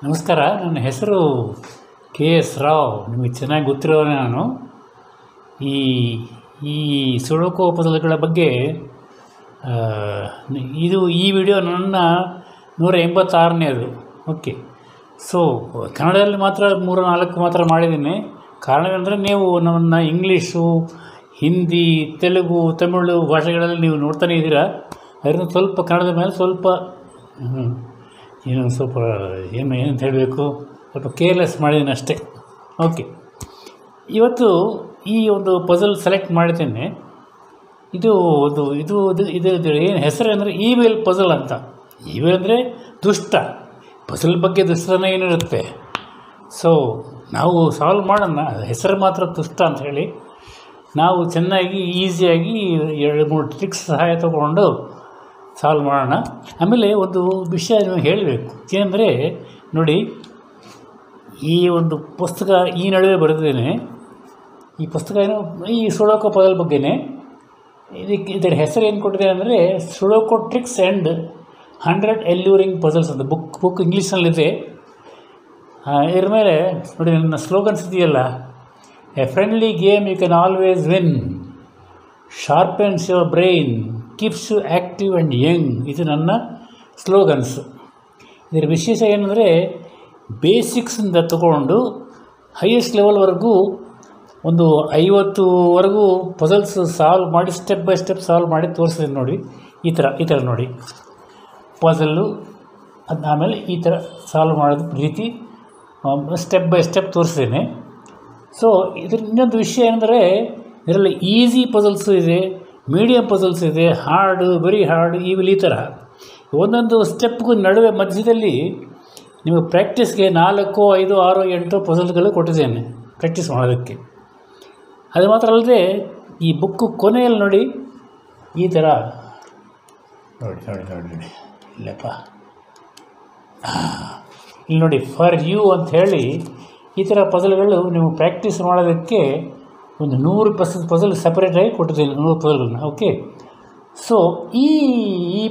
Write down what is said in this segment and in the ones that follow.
ನಮಸ್ಕಾರ. ನನ್ನ ಹೆಸರು KS ರಾವ್. ನಿಮಗೆ ಚೆನ್ನಾಗಿ ಗೊತ್ತಿರೋನೇ ನಾನು. ಈ ಈ ಸುಡೋಕೋ ಪದಗಳ ಬಗ್ಗೆ ಈ ವಿಡಿಯೋ ನನ್ನ 186ನೇದು. ಓಕೆ. ಸೊ ಕನ್ನಡದಲ್ಲಿ ಮಾತ್ರ 3-4 ಮಾತ್ರ ಮಾಡಿದ್ದೀನಿ. ಕಾರಣವೆಂದರೆ ನೀವು ನಮ್ಮನ್ನು ಇಂಗ್ಲೀಷು, ಹಿಂದಿ, ತೆಲುಗು, ತಮಿಳು ಭಾಷೆಗಳಲ್ಲಿ ನೀವು ನೋಡ್ತಾನೇ ಇದ್ದೀರಾ. ಅದರಿಂದ ಸ್ವಲ್ಪ ಕನ್ನಡದ ಮೇಲೆ ಸ್ವಲ್ಪ ಏನಂತ ಹೇಳಬೇಕು, ಸ್ವಲ್ಪ ಕೇರ್ಲೆಸ್ ಮಾಡಿದ್ದೀನಿ ಅಷ್ಟೇ. ಓಕೆ. ಇವತ್ತು ಈ ಒಂದು ಪಜಲ್ ಸೆಲೆಕ್ಟ್ ಮಾಡಿದ್ದೇನೆ. ಇದು ಏನು ಹೆಸರು ಅಂದರೆ ಈವಿಲ್ ಪಜಲ್ ಅಂತ. ಈವಿಲ್ ಅಂದರೆ ದುಷ್ಟ. ಪಜಲ್ ಬಗ್ಗೆ ದುಷ್ಟನೇ ಏನಿರುತ್ತೆ. ಸೊ ನಾವು ಸಾಲ್ವ್ ಮಾಡೋಣ. ಹೆಸರು ಮಾತ್ರ ದುಷ್ಟ ಅಂತ ಹೇಳಿ ನಾವು ಚೆನ್ನಾಗಿ ಈಸಿಯಾಗಿ 2-3 ಟ್ರಿಕ್ಸ್ ಸಹಾಯ ತಗೊಂಡು ಸಾಲ್ವ್ ಮಾಡೋಣ. ಆಮೇಲೆ ಒಂದು ವಿಷಯ ನೀವು ಹೇಳಬೇಕು. ಏನಂದರೆ ನೋಡಿ, ಈ ಒಂದು ಪುಸ್ತಕ ಈ ನಡುವೆ ಬರೆದಿದ್ದೇನೆ. ಈ ಪುಸ್ತಕ ಈ ಸುಡೋಕೋ ಪಜಲ್ ಬಗ್ಗೆನೇ. ಇದರ ಹೆಸರು ಏನು ಕೊಟ್ಟಿದೆ ಅಂದರೆ sudoku tricks and 100 alluring puzzles ಅಂತ. ಬುಕ್ ಇಂಗ್ಲೀಷ್ನಲ್ಲಿದೆ. ಇದ್ರ ಮೇಲೆ ನೋಡಿ ನನ್ನ ಸ್ಲೋಗನ್ಸ್ ಇದೆಯಲ್ಲ, a friendly game you can always win, sharpens your brain, keeps you active and young. ಇದು ನನ್ನ ಸ್ಲೋಗನ್ಸ್. ಇದರ ವಿಶೇಷ ಏನಂದರೆ ಬೇಸಿಕ್ಸಿಂದ ತಗೊಂಡು ಹೈಯೆಸ್ಟ್ ಲೆವೆಲ್ವರೆಗೂ ಒಂದು 50ವರೆಗೂ ಪಜಲ್ಸ್ ಸಾಲ್ವ್ ಮಾಡಿ ಸ್ಟೆಪ್ ಬೈ ಸ್ಟೆಪ್ ಸಾಲ್ವ್ ಮಾಡಿ ತೋರಿಸ್ತೀನಿ ನೋಡಿ. ಈ ಥರ ನೋಡಿ ಪಜಲ್ಲು. ಆಮೇಲೆ ಈ ಥರ ಸಾಲ್ವ್ ಮಾಡೋದು ರೀತಿ ಸ್ಟೆಪ್ ಬೈ ಸ್ಟೆಪ್ ತೋರಿಸ್ತೀನಿ. ಸೊ ಇದ್ರ ಇನ್ನೊಂದು ವಿಷಯ ಏನಂದರೆ ಇದರಲ್ಲಿ ಈಸಿ ಪಜಲ್ಸು ಇದೆ, ಮೀಡಿಯಮ್ ಪಜಲ್ಸ್ ಇದೆ, ಹಾರ್ಡು, ವೆರಿ ಹಾರ್ಡ್, ಈ ಥರ ಒಂದೊಂದು ಸ್ಟೆಪ್ಗೂ ನಡುವೆ ಮಧ್ಯದಲ್ಲಿ ನಿಮಗೆ ಪ್ರಾಕ್ಟೀಸ್ಗೆ 4, 5, 6, 8 ಪಜಲ್ಗಳು ಕೊಟ್ಟಿದ್ದೇನೆ ಪ್ರಾಕ್ಟೀಸ್ ಮಾಡೋದಕ್ಕೆ. ಅದು ಮಾತ್ರ ಅಲ್ಲದೆ ಈ ಬುಕ್ಕು ಕೊನೆಯಲ್ಲಿ ನೋಡಿ ಈ ಥರ ನೋಡಿ ಇಲ್ಲಪ್ಪ, ಇಲ್ಲಿ ನೋಡಿ ಫಾರ್ ಯು ಅಂತ ಹೇಳಿ ಈ ಥರ ಪಜಲ್ಗಳು ನೀವು ಪ್ರಾಕ್ಟೀಸ್ ಮಾಡೋದಕ್ಕೆ ಒಂದು 100 ಪಜಲ್ ಸಪ್ರೇಟಾಗಿ ಕೊಟ್ಟಿದ್ದೀನಿ, 100 ಪಜಲ್ಗಳನ್ನ. ಓಕೆ. ಸೊ ಈ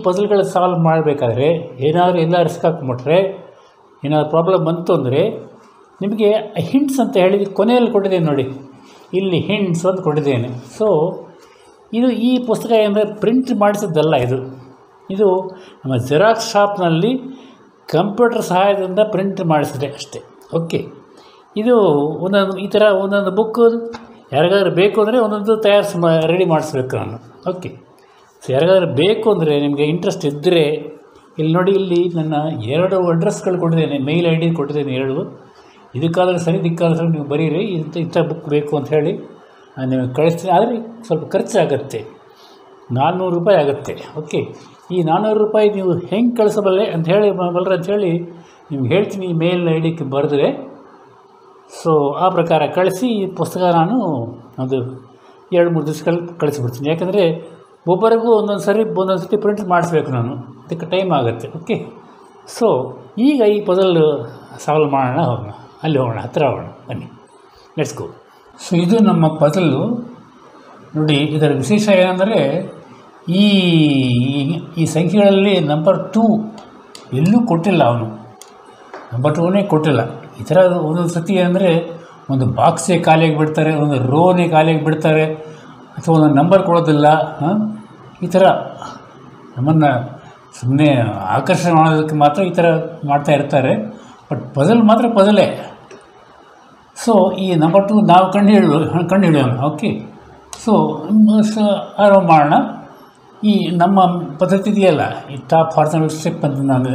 ಪಜಲ್ಗಳು ಸಾಲ್ವ್ ಮಾಡಬೇಕಾದ್ರೆ ಏನಾದರೂ ಎಲ್ಲ ರಿಸ್ಕ್ ಹಾಕ್ಬಿಟ್ರೆ, ಏನಾದರೂ ಪ್ರಾಬ್ಲಮ್ ಬಂತು ಅಂದರೆ ನಿಮಗೆ ಹಿಂಟ್ಸ್ ಅಂತ ಹೇಳಿ ಕೊನೆಯಲ್ಲಿ ಕೊಟ್ಟಿದ್ದೇನೆ ನೋಡಿ. ಇಲ್ಲಿ ಹಿಂಟ್ಸ್ ಅಂತ ಕೊಟ್ಟಿದ್ದೇನೆ. ಸೊ ಈ ಪುಸ್ತಕ ಏನಂದರೆ ಪ್ರಿಂಟ್ ಮಾಡಿಸಿದ್ದಲ್ಲ. ಇದು ನಮ್ಮ ಜೆರಾಕ್ಸ್ ಶಾಪ್ನಲ್ಲಿ ಕಂಪ್ಯೂಟರ್ ಸಹಾಯದಿಂದ ಪ್ರಿಂಟ್ ಮಾಡಿಸಿದೆ ಅಷ್ಟೇ. ಓಕೆ. ಇದು ಈ ಥರ ಒಂದೊಂದು ಬುಕ್ಕು ಯಾರಿಗಾದ್ರೂ ಬೇಕು ಅಂದರೆ ಒಂದೊಂದು ರೆಡಿ ಮಾಡಿಸ್ಬೇಕು ನಾನು. ಓಕೆ. ಸೊ ಯಾರಿಗಾದ್ರೂ ಬೇಕು ಅಂದರೆ ನಿಮಗೆ ಇಂಟ್ರೆಸ್ಟ್ ಇದ್ದರೆ ಇಲ್ಲಿ ನೋಡಿ, ಇಲ್ಲಿ ನನ್ನ 2 ಅಡ್ರೆಸ್ಗಳು ಕೊಟ್ಟಿದ್ದೇನೆ, ಮೇಲ್ ID ಕೊಟ್ಟಿದ್ದೇನೆ 2. ಇದಕ್ಕಾದರೆ ಸರಿ, ಇದಕ್ಕಾದ್ರೆ ಸರಿ ನೀವು ಬರೀರಿ, ಇಂಥ ಬುಕ್ ಬೇಕು ಅಂತ ಹೇಳಿ ನಾನು ನಿಮಗೆ ಕಳಿಸ್ತೀನಿ. ಆದರೆ ಸ್ವಲ್ಪ ಖರ್ಚಾಗತ್ತೆ, 400 ರೂಪಾಯಿ ಆಗುತ್ತೆ. ಓಕೆ. ಈ 400 ರೂಪಾಯಿ ನೀವು ಹೆಂಗೆ ಕಳಿಸಬಲ್ಲೆ ಅಂಥೇಳಿ ನಿಮ್ಗೆ ಹೇಳ್ತೀನಿ, ಮೇಲ್ ID ಬರೆದ್ರೆ. ಸೊ ಆ ಪ್ರಕಾರ ಕಳಿಸಿ ಈ ಪುಸ್ತಕ ನಾನು ಒಂದು 2-3 ದಿವಸಗಳಲ್ಲಿ ಕಳಿಸ್ಬಿಡ್ತೀನಿ. ಯಾಕಂದರೆ ಒಬ್ಬರಿಗೂ ಒಂದೊಂದು ಸತಿ ಪ್ರಿಂಟ್ ಮಾಡಿಸ್ಬೇಕು ನಾನು, ಅದಕ್ಕೆ ಟೈಮ್ ಆಗುತ್ತೆ. ಓಕೆ. ಸೊ ಈಗ ಈ ಪಜಲ್ ಸಾಲ್ವ್ ಮಾಡೋಣ, ಹೋಗೋಣ, ಹತ್ತಿರ ಹೋಗೋಣ, ಬನ್ನಿ, ಲೆಟ್ಸ್ ಗೋ. ಸೊ ಇದು ನಮ್ಮ ಪಜಲ್ಲು ನೋಡಿ. ಇದರ ವಿಶೇಷ ಏನಂದರೆ ಈ ಸಂಖ್ಯೆಗಳಲ್ಲಿ ನಂಬರ್ 2 ಎಲ್ಲೂ ಕೊಟ್ಟಿಲ್ಲ, ಅವನು ನಂಬರ್ 2ನೇ ಕೊಟ್ಟಿಲ್ಲ. ಈ ಥರ ಒಂದೊಂದು ಸತಿ ಅಂದರೆ ಒಂದು ಬಾಕ್ಸೇ ಖಾಲಿಯಾಗಿ ಬಿಡ್ತಾರೆ, ಒಂದು ರೋನೇ ಖಾಲಿಯಾಗಿ ಬಿಡ್ತಾರೆ, ಅಥವಾ ಒಂದು ನಂಬರ್ ಕೊಡೋದಿಲ್ಲ. ಈ ಥರ ನಮ್ಮನ್ನು ಸುಮ್ಮನೆ ಆಕರ್ಷಣೆ ಮಾಡೋದಕ್ಕೆ ಮಾತ್ರ ಈ ಥರ ಮಾಡ್ತಾ ಇರ್ತಾರೆ. ಬಟ್ ಪಜಲ್ ಮಾತ್ರ ಪಜಲೇ. ಸೊ ಈ ನಂಬರ್ 2 ನಾವು ಕಂಡುಹಿಡಿಯೋಣ. ಓಕೆ. ಸೊ ಆರಂಭ ಮಾಡೋಣ. ಈ ನಮ್ಮ ಪದ್ಧತಿ ಇದೆಯಲ್ಲ, ಈ ಟಾಪ್ ಹಾರ್ಸನಲ್ ಸ್ಟೆಪ್ ಅಂತ ನಾನು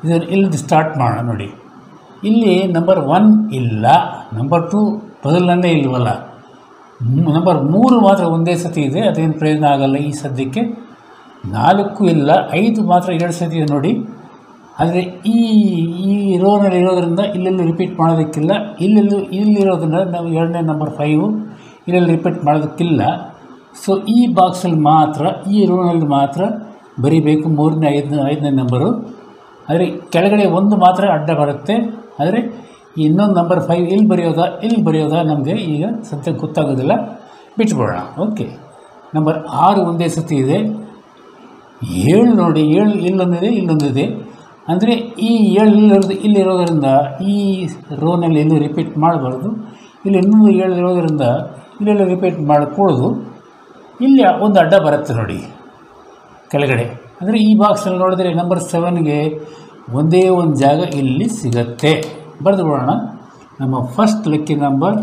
ಇದನ್ನು ಇಲ್ಲಿ ಸ್ಟಾರ್ಟ್ ಮಾಡೋಣ. ನೋಡಿ, ಇಲ್ಲಿ ನಂಬರ್ 1 ಇಲ್ಲ, ನಂಬರ್ 2 ಪಜಲ್ನಲ್ಲೇ ಇಲ್ವಲ್ಲ. ನಂಬರ್ 3 ಮಾತ್ರ ಒಂದೇ ಸತಿ ಇದೆ, ಅದೇನು ಪ್ರಯೋಜನ ಆಗಲ್ಲ ಈ ಸದ್ಯಕ್ಕೆ. 4 ಇಲ್ಲ, 5 ಮಾತ್ರ 2 ಸತಿ ಇದೆ ನೋಡಿ. ಆದರೆ ಈ ರೋನಲ್ಲಿ ಇರೋದರಿಂದ ಇಲ್ಲೆಲ್ಲೂ ರಿಪೀಟ್ ಮಾಡೋದಕ್ಕಿಲ್ಲ. ಇಲ್ಲಿರೋದ್ರಿಂದ ನಾವು 2ನೇ ನಂಬರ್ 5 ಇಲ್ಲೆಲ್ಲಿ ರಿಪೀಟ್ ಮಾಡೋದಕ್ಕಿಲ್ಲ. ಸೊ ಈ ಬಾಕ್ಸಲ್ಲಿ ಮಾತ್ರ, ಈ ರೋನಲ್ಲಿ ಮಾತ್ರ ಬರೀಬೇಕು 3ನೇ 5ನೇ ನಂಬರು. ಆದರೆ ಕೆಳಗಡೆ 1 ಮಾತ್ರ ಅಡ್ಡ ಬರುತ್ತೆ. ಆದರೆ ಇನ್ನೊಂದು ನಂಬರ್ 5 ಇಲ್ಲಿ ಬರೆಯೋದಾ ನಮಗೆ ಈಗ ಸದ್ಯಕ್ಕೆ ಗೊತ್ತಾಗೋದಿಲ್ಲ, ಬಿಟ್ಬಿಡೋಣ. ಓಕೆ. ನಂಬರ್ 6 ಒಂದೇ ಸತಿ ಇದೆ. 7 ನೋಡಿ, 7 ಇಲ್ಲೊಂದಿದೆ. ಅಂದರೆ ಈ 7 ಇಲ್ಲಿರೋದರಿಂದ ಈ ರೋನಲ್ಲಿ ಎಲ್ಲೂ ರಿಪೀಟ್ ಮಾಡಬಾರ್ದು. ಇಲ್ಲಿ ಇನ್ನೊಂದು 7 ಇರೋದರಿಂದ ಇಲ್ಲೆಲ್ಲ ರಿಪೀಟ್ ಮಾಡಿಕೊಡೋದು. ಇಲ್ಲಿ ಒಂದು ಅಡ್ಡ ಬರುತ್ತೆ ನೋಡಿ ಕೆಳಗಡೆ. ಅಂದರೆ ಈ ಬಾಕ್ಸಲ್ಲಿ ನೋಡಿದ್ರೆ ನಂಬರ್ 7ಗೆ ಒಂದೇ ಒಂದು ಜಾಗ ಇಲ್ಲಿ ಸಿಗತ್ತೆ. ಬರೆದು ಬಿಡೋಣ. ನಮ್ಮ first lucky number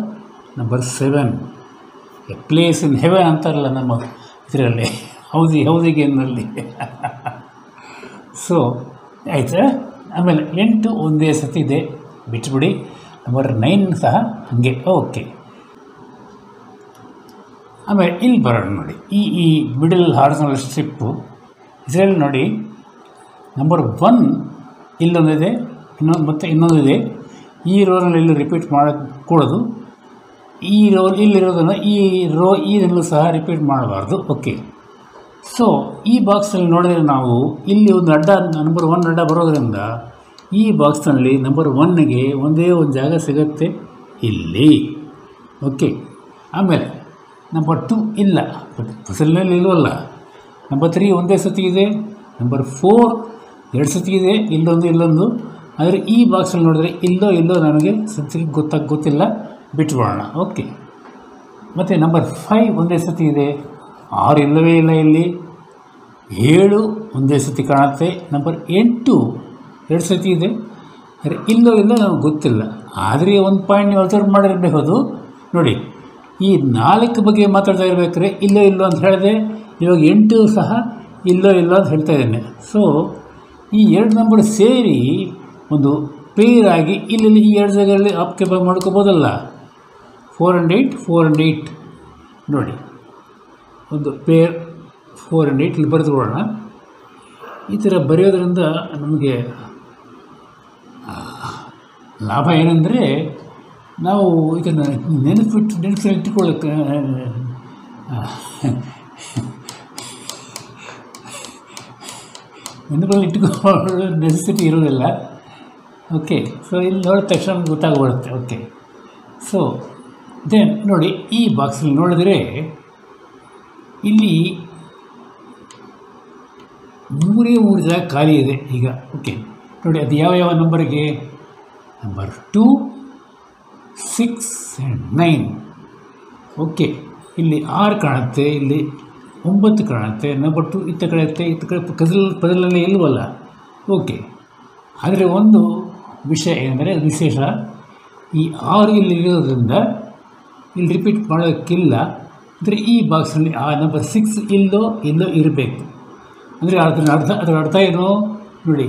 7, A place in heaven ಅಂತಾರಲ್ಲ ನಮ್ಮ ಇದರಲ್ಲಿ ಹೌಸಿಗೇನಲ್ಲಿ. ಸೊ ಆಯಿತಾ. ಆಮೇಲೆ 8 ಒಂದೇ ಸತಿ ಇದೆ, ಬಿಟ್ಬಿಡಿ. ನಂಬರ್ 9 ಸಹ ಹಾಗೆ. ಓಕೆ. ಆಮೇಲೆ ಇಲ್ಲಿ ಬರೋಣ ನೋಡಿ, ಈ ಮಿಡಲ್ ಹಾರ್ಸನಲ್ ಸ್ಟ್ರಿಪ್ಪು ಇದರಲ್ಲಿ ನೋಡಿ ನಂಬರ್ 1 ಇಲ್ಲೊಂದಿದೆ, ಇನ್ನೊಂದಿದೆ. ಈ ರೋನಲ್ಲಿ ಎಲ್ಲೂ ರಿಪೀಟ್ ಮಾಡக்கூಡದು. ಈ ಇಲ್ಲಿರೋದನ್ನು ಇದರಲ್ಲೂ ಸಹ ರಿಪೀಟ್ ಮಾಡಬಾರ್ದು. ಓಕೆ. ಸೊ ಈ ಬಾಕ್ಸಲ್ಲಿ ನೋಡಿದರೆ ನಾವು ಇಲ್ಲಿ ಒಂದು ಅಡ್ಡ ನಂಬರ್ 1 ಅಡ್ಡ ಬರೋದರಿಂದ ಈ ಬಾಕ್ಸ್ನಲ್ಲಿ ನಂಬರ್ 1ಗೆ ಒಂದೇ ಒಂದು ಜಾಗ ಸಿಗುತ್ತೆ ಇಲ್ಲಿ. ಓಕೆ. ಆಮೇಲೆ ನಂಬರ್ 2 ಇಲ್ಲ, ಬಟ್ ಪಸಲ್ನಲ್ಲಿ ಇಲ್ವಲ್ಲ. ನಂಬರ್ 3 ಒಂದೇ ಸತಿ ಇದೆ. ನಂಬರ್ 4 2 ಸತಿ ಇದೆ, ಇಲ್ಲೊಂದು. ಆದರೆ ಈ ಬಾಕ್ಸಲ್ಲಿ ನೋಡಿದ್ರೆ ಇಲ್ಲೋ ನನಗೆ ಸದ್ಯಕ್ಕೆ ಗೊತ್ತಿಲ್ಲ, ಬಿಟ್ಬಿಡೋಣ. ಓಕೆ. ಮತ್ತು ನಂಬರ್ 5 ಒಂದೇ ಸತಿ ಇದೆ. 6 ಇಲ್ಲವೇ ಇಲ್ಲ ಇಲ್ಲಿ. 7 ಒಂದೇ ಸತಿ ಕಾಣುತ್ತೆ. ನಂಬರ್ 8 2 ಸತಿ ಇದೆ. ಆದರೆ ಇಲ್ಲೋ ನಮಗೆ ಗೊತ್ತಿಲ್ಲ. ಆದರೆ ಒಂದು ಪಾಯಿಂಟ್ ನೀವು ಅಬ್ಸರ್ವ್ ಮಾಡಿರಬಹುದು ನೋಡಿ, ಈ 4 ಬಗ್ಗೆ ಮಾತಾಡ್ತಾ ಇರಬೇಕಾದ್ರೆ ಇಲ್ಲೋ ಅಂತ ಹೇಳಿದೆ. ಇವಾಗ 8 ಸಹ ಇಲ್ಲೋ ಅಂತ ಹೇಳ್ತಾ ಇದ್ದೇನೆ. ಸೊ ಈ 2 ನಂಬರ್ ಸೇರಿ ಒಂದು ಪೇರ್ ಆಗಿ ಇಲ್ಲಿ ಈ 2 ಜಾಗದಲ್ಲಿ ಆಕ್ಯುಪೈ ಮಾಡ್ಕೋಬೋದಲ್ಲ. 4 and 8 ನೋಡಿ, ಒಂದು ಪೇರ್ 4 and 8 ಇಲ್ಲಿ ಬರೆದು ಬಿಡೋಣ. ಈ ಥರ ಬರೆಯೋದ್ರಿಂದ ನಮಗೆ ಲಾಭ ಏನಂದರೆ, ನಾವು ಇದನ್ನು ನೆನಪಿಟ್ಟುಕೊಳ್ಳೋಕ್ಕೆ ನೆನಪಲ್ಲಿ ಇಟ್ಕೊಳ್ಳೋ ನೆಸೆಸಿಟಿ ಇರೋದಿಲ್ಲ. ಓಕೆ. ಸೊ ಇಲ್ಲಿ ನೋಡಿದ ತಕ್ಷಣ ಗೊತ್ತಾಗ್ಬಿಡುತ್ತೆ. ಓಕೆ. ಸೊ ದೆನ್ ನೋಡಿ, ಈ ಬಾಕ್ಸಲ್ಲಿ ನೋಡಿದರೆ ಇಲ್ಲಿ 3 ಜಾಗ ಖಾಲಿ ಇದೆ ಈಗ. ಓಕೆ. ನೋಡಿ, ಅದು ಯಾವ ನಂಬರ್ಗೆ? Number 2, 6 and 9. ಓಕೆ. ಇಲ್ಲಿ 6 ಕಾಣುತ್ತೆ, ಇಲ್ಲಿ 9 ಕಾಣುತ್ತೆ. ನಂಬರ್ 2 ಇತ್ತ ಕಡೆ ಪದಲಲ್ಲಿ ಇಲ್ವಲ್ಲ. ಓಕೆ. ಆದರೆ ಒಂದು ವಿಷಯ ಏನಂದರೆ, ವಿಶೇಷ, ಈ 6 ಇಲ್ಲಿ ಇರೋದ್ರಿಂದ ಇಲ್ಲಿ ರಿಪೀಟ್ ಮಾಡೋಕ್ಕಿಲ್ಲ. ಅಂದರೆ ಈ ಬಾಕ್ಸಲ್ಲಿ ಆ ನಂಬರ್ 6 ಇಲ್ಲೋ ಇರಬೇಕು. ಅಂದರೆ ಅದರ ಅರ್ಥ ಏನು ನೋಡಿ,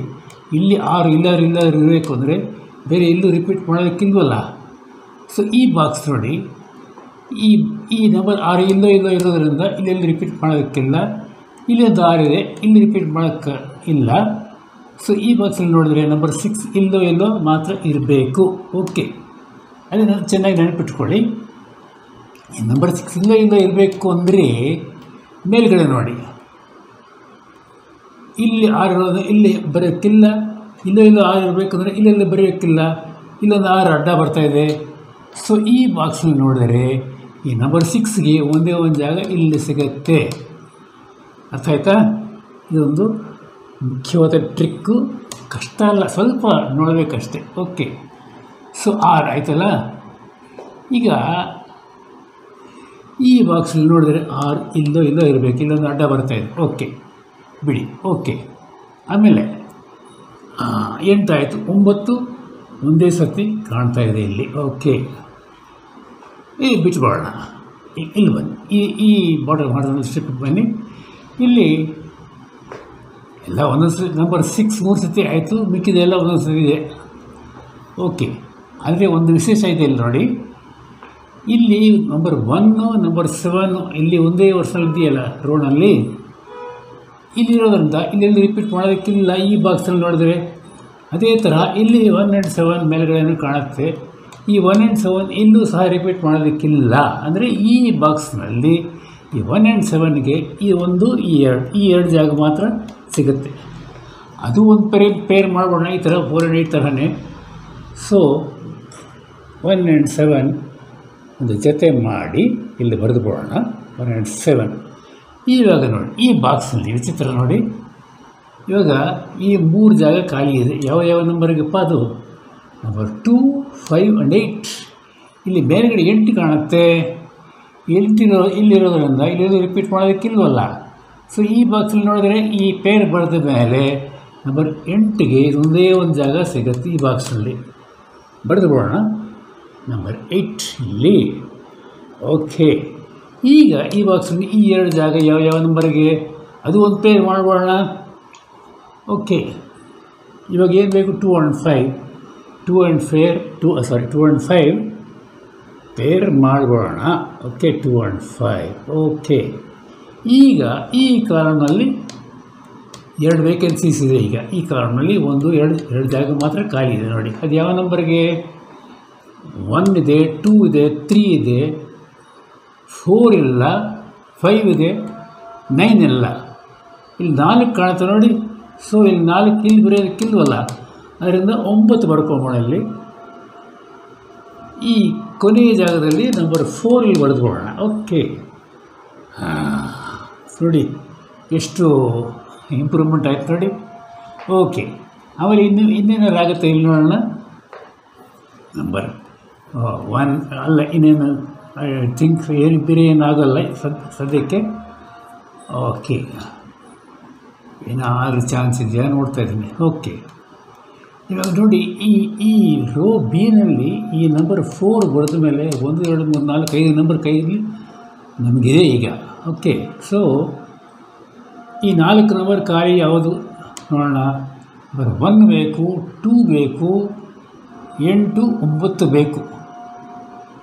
ಇಲ್ಲಿ 6 ಇರಬೇಕು ಅಂದರೆ ಬೇರೆ ಎಲ್ಲೂ ರಿಪೀಟ್ ಮಾಡೋದಕ್ಕಿಲ್ವಲ್ಲ. ಸೊ ಈ ಬಾಕ್ಸ್ ನೋಡಿ, ಈ ನಂಬರ್ 6 ಇಲ್ಲೋ ಇರೋದರಿಂದ ಇಲ್ಲೆಲ್ಲಿ ರಿಪೀಟ್ ಮಾಡೋದಕ್ಕಿಲ್ಲ. ಇಲ್ಲಿ ಒಂದು 6 ಇದೆ, ಇಲ್ಲಿ ರಿಪೀಟ್ ಮಾಡೋಕ್ಕೆ ಇಲ್ಲ. ಸೊ ಈ ಬಾಕ್ಸಲ್ಲಿ ನೋಡಿದ್ರೆ ನಂಬರ್ 6 ಇಲ್ಲೋ ಮಾತ್ರ ಇರಬೇಕು. ಓಕೆ. ಅದನ್ನು ಚೆನ್ನಾಗಿ ನೆನಪಿಟ್ಕೊಳ್ಳಿ. ಈ ನಂಬರ್ 6 ಇಲ್ಲೋ ಇರಬೇಕು ಅಂದರೆ ಮೇಲ್ಗಡೆ ನೋಡಿ, ಇಲ್ಲಿ 6 ಇರೋದು ಇಲ್ಲಿ ಬರೆಯೋಕ್ಕಿಲ್ಲ. ಇಲ್ಲೋ 6 ಇರಬೇಕಂದ್ರೆ ಇಲ್ಲೆಲ್ಲ ಬರೆಯೋಕ್ಕಿಲ್ಲ. ಇಲ್ಲೊಂದು 6 ಅಡ್ಡ ಬರ್ತಾಯಿದೆ. ಸೊ ಈ ಬಾಕ್ಸಲ್ಲಿ ನೋಡಿದರೆ ಈ ನಂಬರ್ 6ಗೆ ಒಂದೇ ಒಂದು ಜಾಗ ಇಲ್ಲಿ ಸಿಗುತ್ತೆ. ಅರ್ಥ ಆಯ್ತಾ? ಇದೊಂದು ಮುಖ್ಯವಾದ ಟ್ರಿಕ್ಕು. ಕಷ್ಟ ಅಲ್ಲ, ಸ್ವಲ್ಪ ನೋಡಬೇಕಷ್ಟೆ. ಓಕೆ. ಸೊ 6 ಆಯ್ತಲ್ಲ. ಈಗ ಈ ಬಾಕ್ಸಲ್ಲಿ ನೋಡಿದರೆ 6 ಇಲ್ಲೋ ಇರಬೇಕು. ಇಲ್ಲೊಂದು ಅಡ್ಡ ಬರ್ತಾಯಿದೆ. ಓಕೆ, ಬಿಡಿ. ಓಕೆ. ಆಮೇಲೆ 8 ಆಯಿತು. 9 ಒಂದೇ ಸರ್ತಿ ಕಾಣ್ತಾ ಇದೆ ಇಲ್ಲಿ. ಓಕೆ. ಬಿಟ್ಕೊಳ್ಳೋಣ. ಇಲ್ಲಿ ಬನ್ನಿ, ಈ ಬಾಟಲ್ ಮಾಡಿದ ಸ್ಟ್ರಿಪ್ ಬನ್ನಿ. ಇಲ್ಲಿ ಎಲ್ಲ ಒಂದೊಂದು ಸತಿ ನಂಬರ್ 6 3 ಸತಿ ಆಯಿತು, ಮಿಕ್ಕಿದೆಲ್ಲ ಒಂದೊಂದು ಸತಿ ಇದೆ. ಓಕೆ. ಆದರೆ ಒಂದು ವಿಶೇಷ ಇದೆ ಇಲ್ಲಿ ನೋಡಿ, ಇಲ್ಲಿ ನಂಬರ್ 1 ನಂಬರ್ 7 ಇಲ್ಲಿ ಒಂದೇ ವರ್ಷದಲ್ಲಿ ಇದೆಯಲ್ಲ ರೋಡ್ನಲ್ಲಿ, ಇಲ್ಲಿರೋದ್ರಿಂದ ಇಲ್ಲೆಲ್ಲಿ ರಿಪೀಟ್ ಮಾಡೋದಕ್ಕಿಲ್ಲ. ಈ ಬಾಕ್ಸಲ್ಲಿ ನೋಡಿದ್ರೆ ಅದೇ ಥರ ಇಲ್ಲಿ 1 and 7 ಮೇಲ್ಗಡೆನೂ ಕಾಣುತ್ತೆ. ಈ 1 and 7 ಇಲ್ಲೂ ಸಹ ರಿಪೀಟ್ ಮಾಡೋದಕ್ಕಿಲ್ಲ. ಅಂದರೆ ಈ ಬಾಕ್ಸ್ನಲ್ಲಿ ಈ 1 and 7ಗೆ ಈ 1 ಈ 2 ಜಾಗ ಮಾತ್ರ ಸಿಗುತ್ತೆ. ಅದು ಒಂದು ಪೇರ್ ಮಾಡೋಣ ಈ ಥರ 4 and 8 ಥರನೇ. ಸೊ 1 and 7 ಒಂದು ಜೊತೆ ಮಾಡಿ ಇಲ್ಲಿ ಬರೆದು ಬಿಡೋಣ. 1 and 7. ಇವಾಗ ನೋಡಿ, ಈ ಬಾಕ್ಸ್ನಲ್ಲಿ ವಿಚಿತ್ರ ನೋಡಿ, ಇವಾಗ ಈ 3 ಜಾಗ ಖಾಲಿ ಇದೆ. ಯಾವ ನಂಬರ್ಗಪ್ಪ ಅದು? Number 2, 5 and 8. ಇಲ್ಲಿ ಬೇರೆಗಡೆ 8 ಕಾಣುತ್ತೆ. 8 ಇಲ್ಲಿರೋದ್ರಿಂದ ಇಲ್ಲಿರೋದು ರಿಪೀಟ್ ಮಾಡೋದಕ್ಕಿಲ್ವಲ್ಲ. ಸೊ ಈ ಬಾಕ್ಸಲ್ಲಿ ನೋಡಿದ್ರೆ ಈ ಪೇರ್ ಬರೆದ ಮೇಲೆ ನಂಬರ್ 8ಗೆ ಒಂದೇ ಒಂದು ಜಾಗ ಸಿಗುತ್ತೆ ಈ ಬಾಕ್ಸಲ್ಲಿ. ಬರೆದು ಬಿಡೋಣ ನಂಬರ್ 8 ಇಲ್ಲಿ. ಓಕೆ, ಈಗ ಈ ಬಾಕ್ಸಲ್ಲಿ ಈ 2 ಜಾಗ ಯಾವ ನಂಬರ್ಗೆ ಅದು ಒಂದು ಪೇರ್ ಮಾಡಿಬಿಡೋಣ. ಓಕೆ, ಇವಾಗ ಏನು ಬೇಕು? 2 and 5 2 and 5 ಪೇರ್ ಮಾಡಿಬಿಡೋಣ. Okay, 2 and 5. ಓಕೆ, ಈಗ ಈ ಕಾಲಮ್ನಲ್ಲಿ 2 ವೇಕೆನ್ಸೀಸ್ ಇದೆ. ಈಗ ಈ ಕಾಲಮ್ನಲ್ಲಿ 1, 2 ಜಾಗ ಮಾತ್ರ ಖಾಲಿ ಇದೆ ನೋಡಿ. ಅದು ಯಾವ ನಂಬರ್ಗೆ? 1 ಇದೆ, 2 ಇದೆ, 3 ಇದೆ, 4 ಇಲ್ಲ, 5 ಇದೆ, 9 ಇಲ್ಲ. ಇಲ್ಲಿ 4 ಕಾಣುತ್ತೆ ನೋಡಿ. ಸೊ ಇಲ್ಲಿ 4 ಇಲ್ಲಿ ಬರೆಯೋದಕ್ಕಿಲ್ವಲ್ಲ, ಅದರಿಂದ 9 ಬರ್ಕೊಂಬೋಣ. ಇಲ್ಲಿ ಈ ಕೊನೆಯ ಜಾಗದಲ್ಲಿ ನಂಬರ್ 4 ಇಲ್ಲಿ ಬರೆದುಕೊಳ್ಳೋಣ. ಓಕೆ, ನೋಡಿ ಎಷ್ಟು ಇಂಪ್ರೂವ್ಮೆಂಟ್ ಆಯ್ತು ನೋಡಿ. ಓಕೆ, ಆಮೇಲೆ ಇನ್ನೇನಾರು ಆಗುತ್ತೆ ಇಲ್ಲಿ ನೋಡೋಣ. ನಂಬರ್ 1 ಅಲ್ಲ, ಇನ್ನೇನು ಐ ಥಿಂಕ್ ಬೇರೆ ಏನಾಗಲ್ಲ ಸದ್ಯಕ್ಕೆ. ಓಕೆ, ಏನಾದರೂ ಚಾನ್ಸ್ ಇದೆಯಾ ನೋಡ್ತಾ ಇದ್ದೀನಿ. ಓಕೆ, ಇವಾಗ ನೋಡಿ ಈ ರೋ ಬಿನಲ್ಲಿ ಈ ನಂಬರ್ 4 ಬರೆದ ಮೇಲೆ 1, 2, 3, 4, 5 ನಂಬರ್ ಕೈಯಲ್ಲಿ ನಮಗಿದೆ ಈಗ. ಓಕೆ, ಸೊ ಈ 4 ನಂಬರ್ ಖಾಲಿ ಯಾವುದು ನೋಡೋಣ. ನಂಬರ್ 1 ಬೇಕು, 2 ಬೇಕು, 8, 9 ಬೇಕು.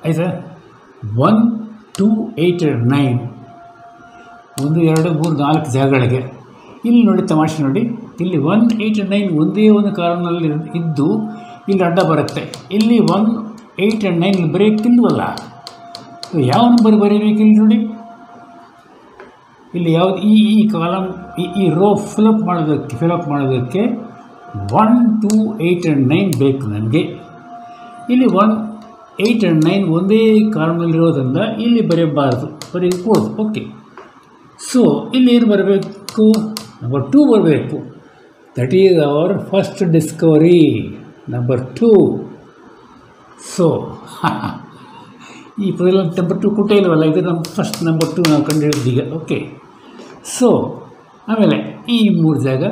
ಆಯಿತಾ? 1, 2, 8 and 9 1, 2, 3, 4 ಜಾಗಗಳಿಗೆ. ಇಲ್ಲಿ ನೋಡಿ ತಮಾಷೆ ನೋಡಿ, ಇಲ್ಲಿ 1, 8 and 9 ಒಂದೇ ಒಂದು ಕಾಲಮ್ನಲ್ಲಿ ಇದ್ದು ಇಲ್ಲಿ ಅಡ್ಡ ಬರುತ್ತೆ. ಇಲ್ಲಿ 1, 8 and 9 ಬರೆಯೋಕ್ಕಿಲ್ವಲ್ಲ. ಯಾವ ನಂಬರ್ ಬರೀಬೇಕು ಇಲ್ಲಿ ನೋಡಿ. ಇಲ್ಲಿ ಯಾವುದು ಈ ಕಾಲಮ್ ಈ ರೋ ಫಿಲಪ್ ಮಾಡೋದಕ್ಕೆ 1, 2, 8 and 9 ಬೇಕು ನನಗೆ. ಇಲ್ಲಿ 1, 8 and 9 ಒಂದೇ ಕಾಲಮ್ನಲ್ಲಿರೋದ್ರಿಂದ ಇಲ್ಲಿ ಬರೆಯಕೂಡದು. ಓಕೆ, ಸೊ ಇಲ್ಲಿ ಏನು ಬರಬೇಕು? ನಂಬರ್ 2 ಬರಬೇಕು. That is our first Discovery, number 2. So ಈ ಪದದಲ್ಲಿ ನಂಬರ್ 2 ಕೊಟ್ಟೇ ಇಲ್ಲವಲ್ಲ, ಇದು ನಮ್ಮ ಫಸ್ಟ್ ನಂಬರ್ 2 ನಾವು ಕಂಡುಹಿಡಿದೀಗ. ಓಕೆ, ಸೊ ಆಮೇಲೆ ಈ 3 ಜಾಗ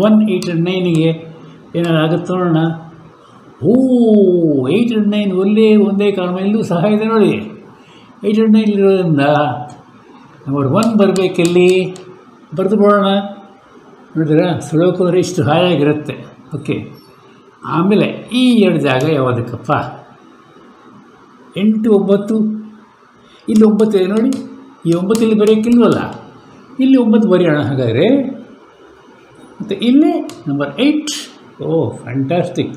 1, 8 and 9ಗೆ ಏನಾದ್ರು ಆಗುತ್ತೆ ನೋಡೋಣ. 8 and 9 ಒಂದೇ ಕಾರಣ ಇಲ್ಲೂ ಸಹ ಇದೆ ನೋಡಿ. 8 and 9 ಇರೋದ್ರಿಂದ ನಂಬರ್ 1 ಬರಬೇಕಲ್ಲಿ. ಬರೆದು ಬಿಡೋಣ. ನೋಡಿದ್ರೆ ಸುಳೋಕೋದ್ರೆ ಇಷ್ಟು ಹಾಯಾಗಿರುತ್ತೆ. ಓಕೆ, ಆಮೇಲೆ ಈ 2 ಜಾಗ ಯಾವುದಕ್ಕಪ್ಪ? 8, 9 ಇಲ್ಲಿ 9 ಇದೆ ನೋಡಿ. ಈ 9 ಇಲ್ಲಿ ಬರೆಯೋಕ್ಕಿಲ್ವಲ್ಲ, ಇಲ್ಲಿ 9 ಬರೆಯೋಣ ಹಾಗಾದರೆ. ಮತ್ತು ಇಲ್ಲಿ ನಂಬರ್ 8. ಓಹ್, ಫ್ಯಾಂಟಾಸ್ಟಿಕ್,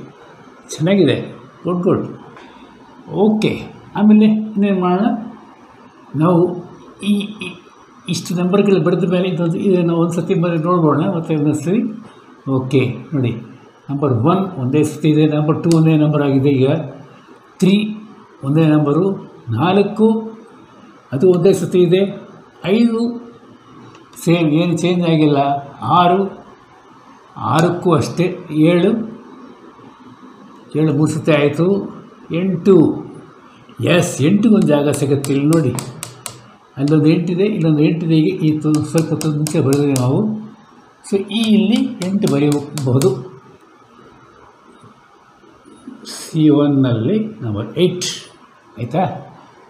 ಚೆನ್ನಾಗಿದೆ, ಗುಡ್. ಓಕೆ, ಆಮೇಲೆ ಇನ್ನೇನು ಮಾಡೋಣ ನಾವು? ಇಷ್ಟು ನಂಬರ್ಗಳು ಬರೆದ ಮೇಲೆ ಇದನ್ನು ಒಂದು ಸತಿ ನೋಡ್ಬೋಣ ಮತ್ತು ಇನ್ನೊಂದು ಸರಿ. ಓಕೆ, ನೋಡಿ ನಂಬರ್ 1 ಒಂದೇ ಸತಿ ಇದೆ, ನಂಬರ್ 2 ಒಂದೇ ನಂಬರ್ ಆಗಿದೆ. ಈಗ 3 ಒಂದೇ ನಂಬರು, 4 ಅದು ಒಂದೇ ಸತಿ ಇದೆ, 5 ಸೇಮ್ ಏನು ಚೇಂಜ್ ಆಗಿಲ್ಲ, 6ಕ್ಕೂ ಅಷ್ಟೇ, 7 3 ಸತಿ ಆಯಿತು, 8 ಎಸ್ 8ಗೊಂದು ಜಾಗ ಸಿಗುತ್ತೆ ಇಲ್ಲಿ ನೋಡಿ. ಅಲ್ಲೊಂದು 8 ಇದೆ, ಇಲ್ಲೊಂದು 8 ಇದೆ. ಈಗ ಈ ಸ್ವಲ್ಪ ಮುಂಚೆ ಬರೆದಿದೆ ನಾವು. ಸೊ ಇಲ್ಲಿ 8 ಬರೆಯಬಹುದು. C1ನಲ್ಲಿ ನಂಬರ್ 8 ಆಯಿತಾ?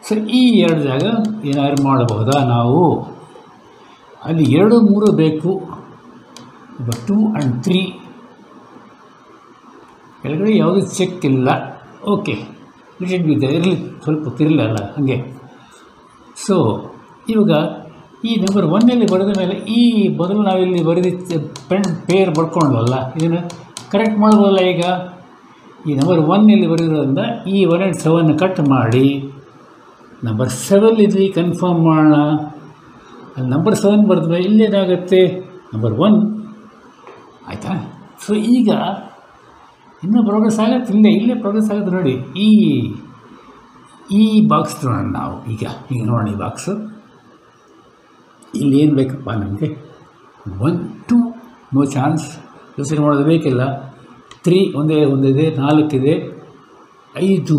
ಸೊ ಈ 2 ಜಾಗ ಏನಾದ್ರು ಮಾಡಬಹುದಾ ನಾವು? ಅಲ್ಲಿ 2, 3 ಬೇಕು. ನಂಬರ್ 2 and 3 ಕೆಳಗಡೆ ಯಾವುದೂ ಚೆಕ್ ಇಲ್ಲ. ಓಕೆ, ಲಿಟಲ್ ಬಿದ್ದೆ ಇರಲಿ, ಸ್ವಲ್ಪ ತಿರಲಿಲ್ಲ ಹಾಗೆ. ಸೊ ಇವಾಗ ಈ ನಂಬರ್ 1ನಲ್ಲಿ ಬರೆದ ಮೇಲೆ ಈ ಮೊದಲು ನಾವಿಲ್ಲಿ ಬರೆದಿದ್ದ ಪೇರ್ ಬರ್ಕೊಂಡ್ವಲ್ಲ, ಇದನ್ನು ಕರೆಕ್ಟ್ ಮಾಡ್ಬೋದಲ್ಲ. ಈಗ ಈ ನಂಬರ್ 1ನಲ್ಲಿ ಬರೆದಿರೋದ್ರಿಂದ ಈ 1 and 7 ಕಟ್ ಮಾಡಿ ನಂಬರ್ 7 ಇಲ್ಲಿ ಕನ್ಫರ್ಮ್ ಮಾಡೋಣ. ಅಲ್ಲಿ ನಂಬರ್ 7 ಬರೆದ ಮೇಲೆ ಇಲ್ಲೇನಾಗುತ್ತೆ? ನಂಬರ್ 1 ಆಯಿತಾ? ಸೊ ಈಗ ಇನ್ನೂ ಪ್ರೋಗ್ರೆಸ್ ಆಗುತ್ತೆ. ಇಲ್ಲೇ ಪ್ರೋಗ್ರೆಸ್ ಆಗುತ್ತೆ ನೋಡಿ. ಈ ಬಾಕ್ಸ್ ನೋಡೋಣ ನಾವು. ಈಗ ನೋಡೋಣ ಈ ಬಾಕ್ಸು. ಇಲ್ಲೇನು ಬೇಕಪ್ಪ ನಮಗೆ? 1, 2, ನೋ ಚಾನ್ಸ್, ಯೋಚನೆ ಮಾಡೋದು ಬೇಕಿಲ್ಲ. 3 ಒಂದಿದೆ, 4 ಇದೆ, 5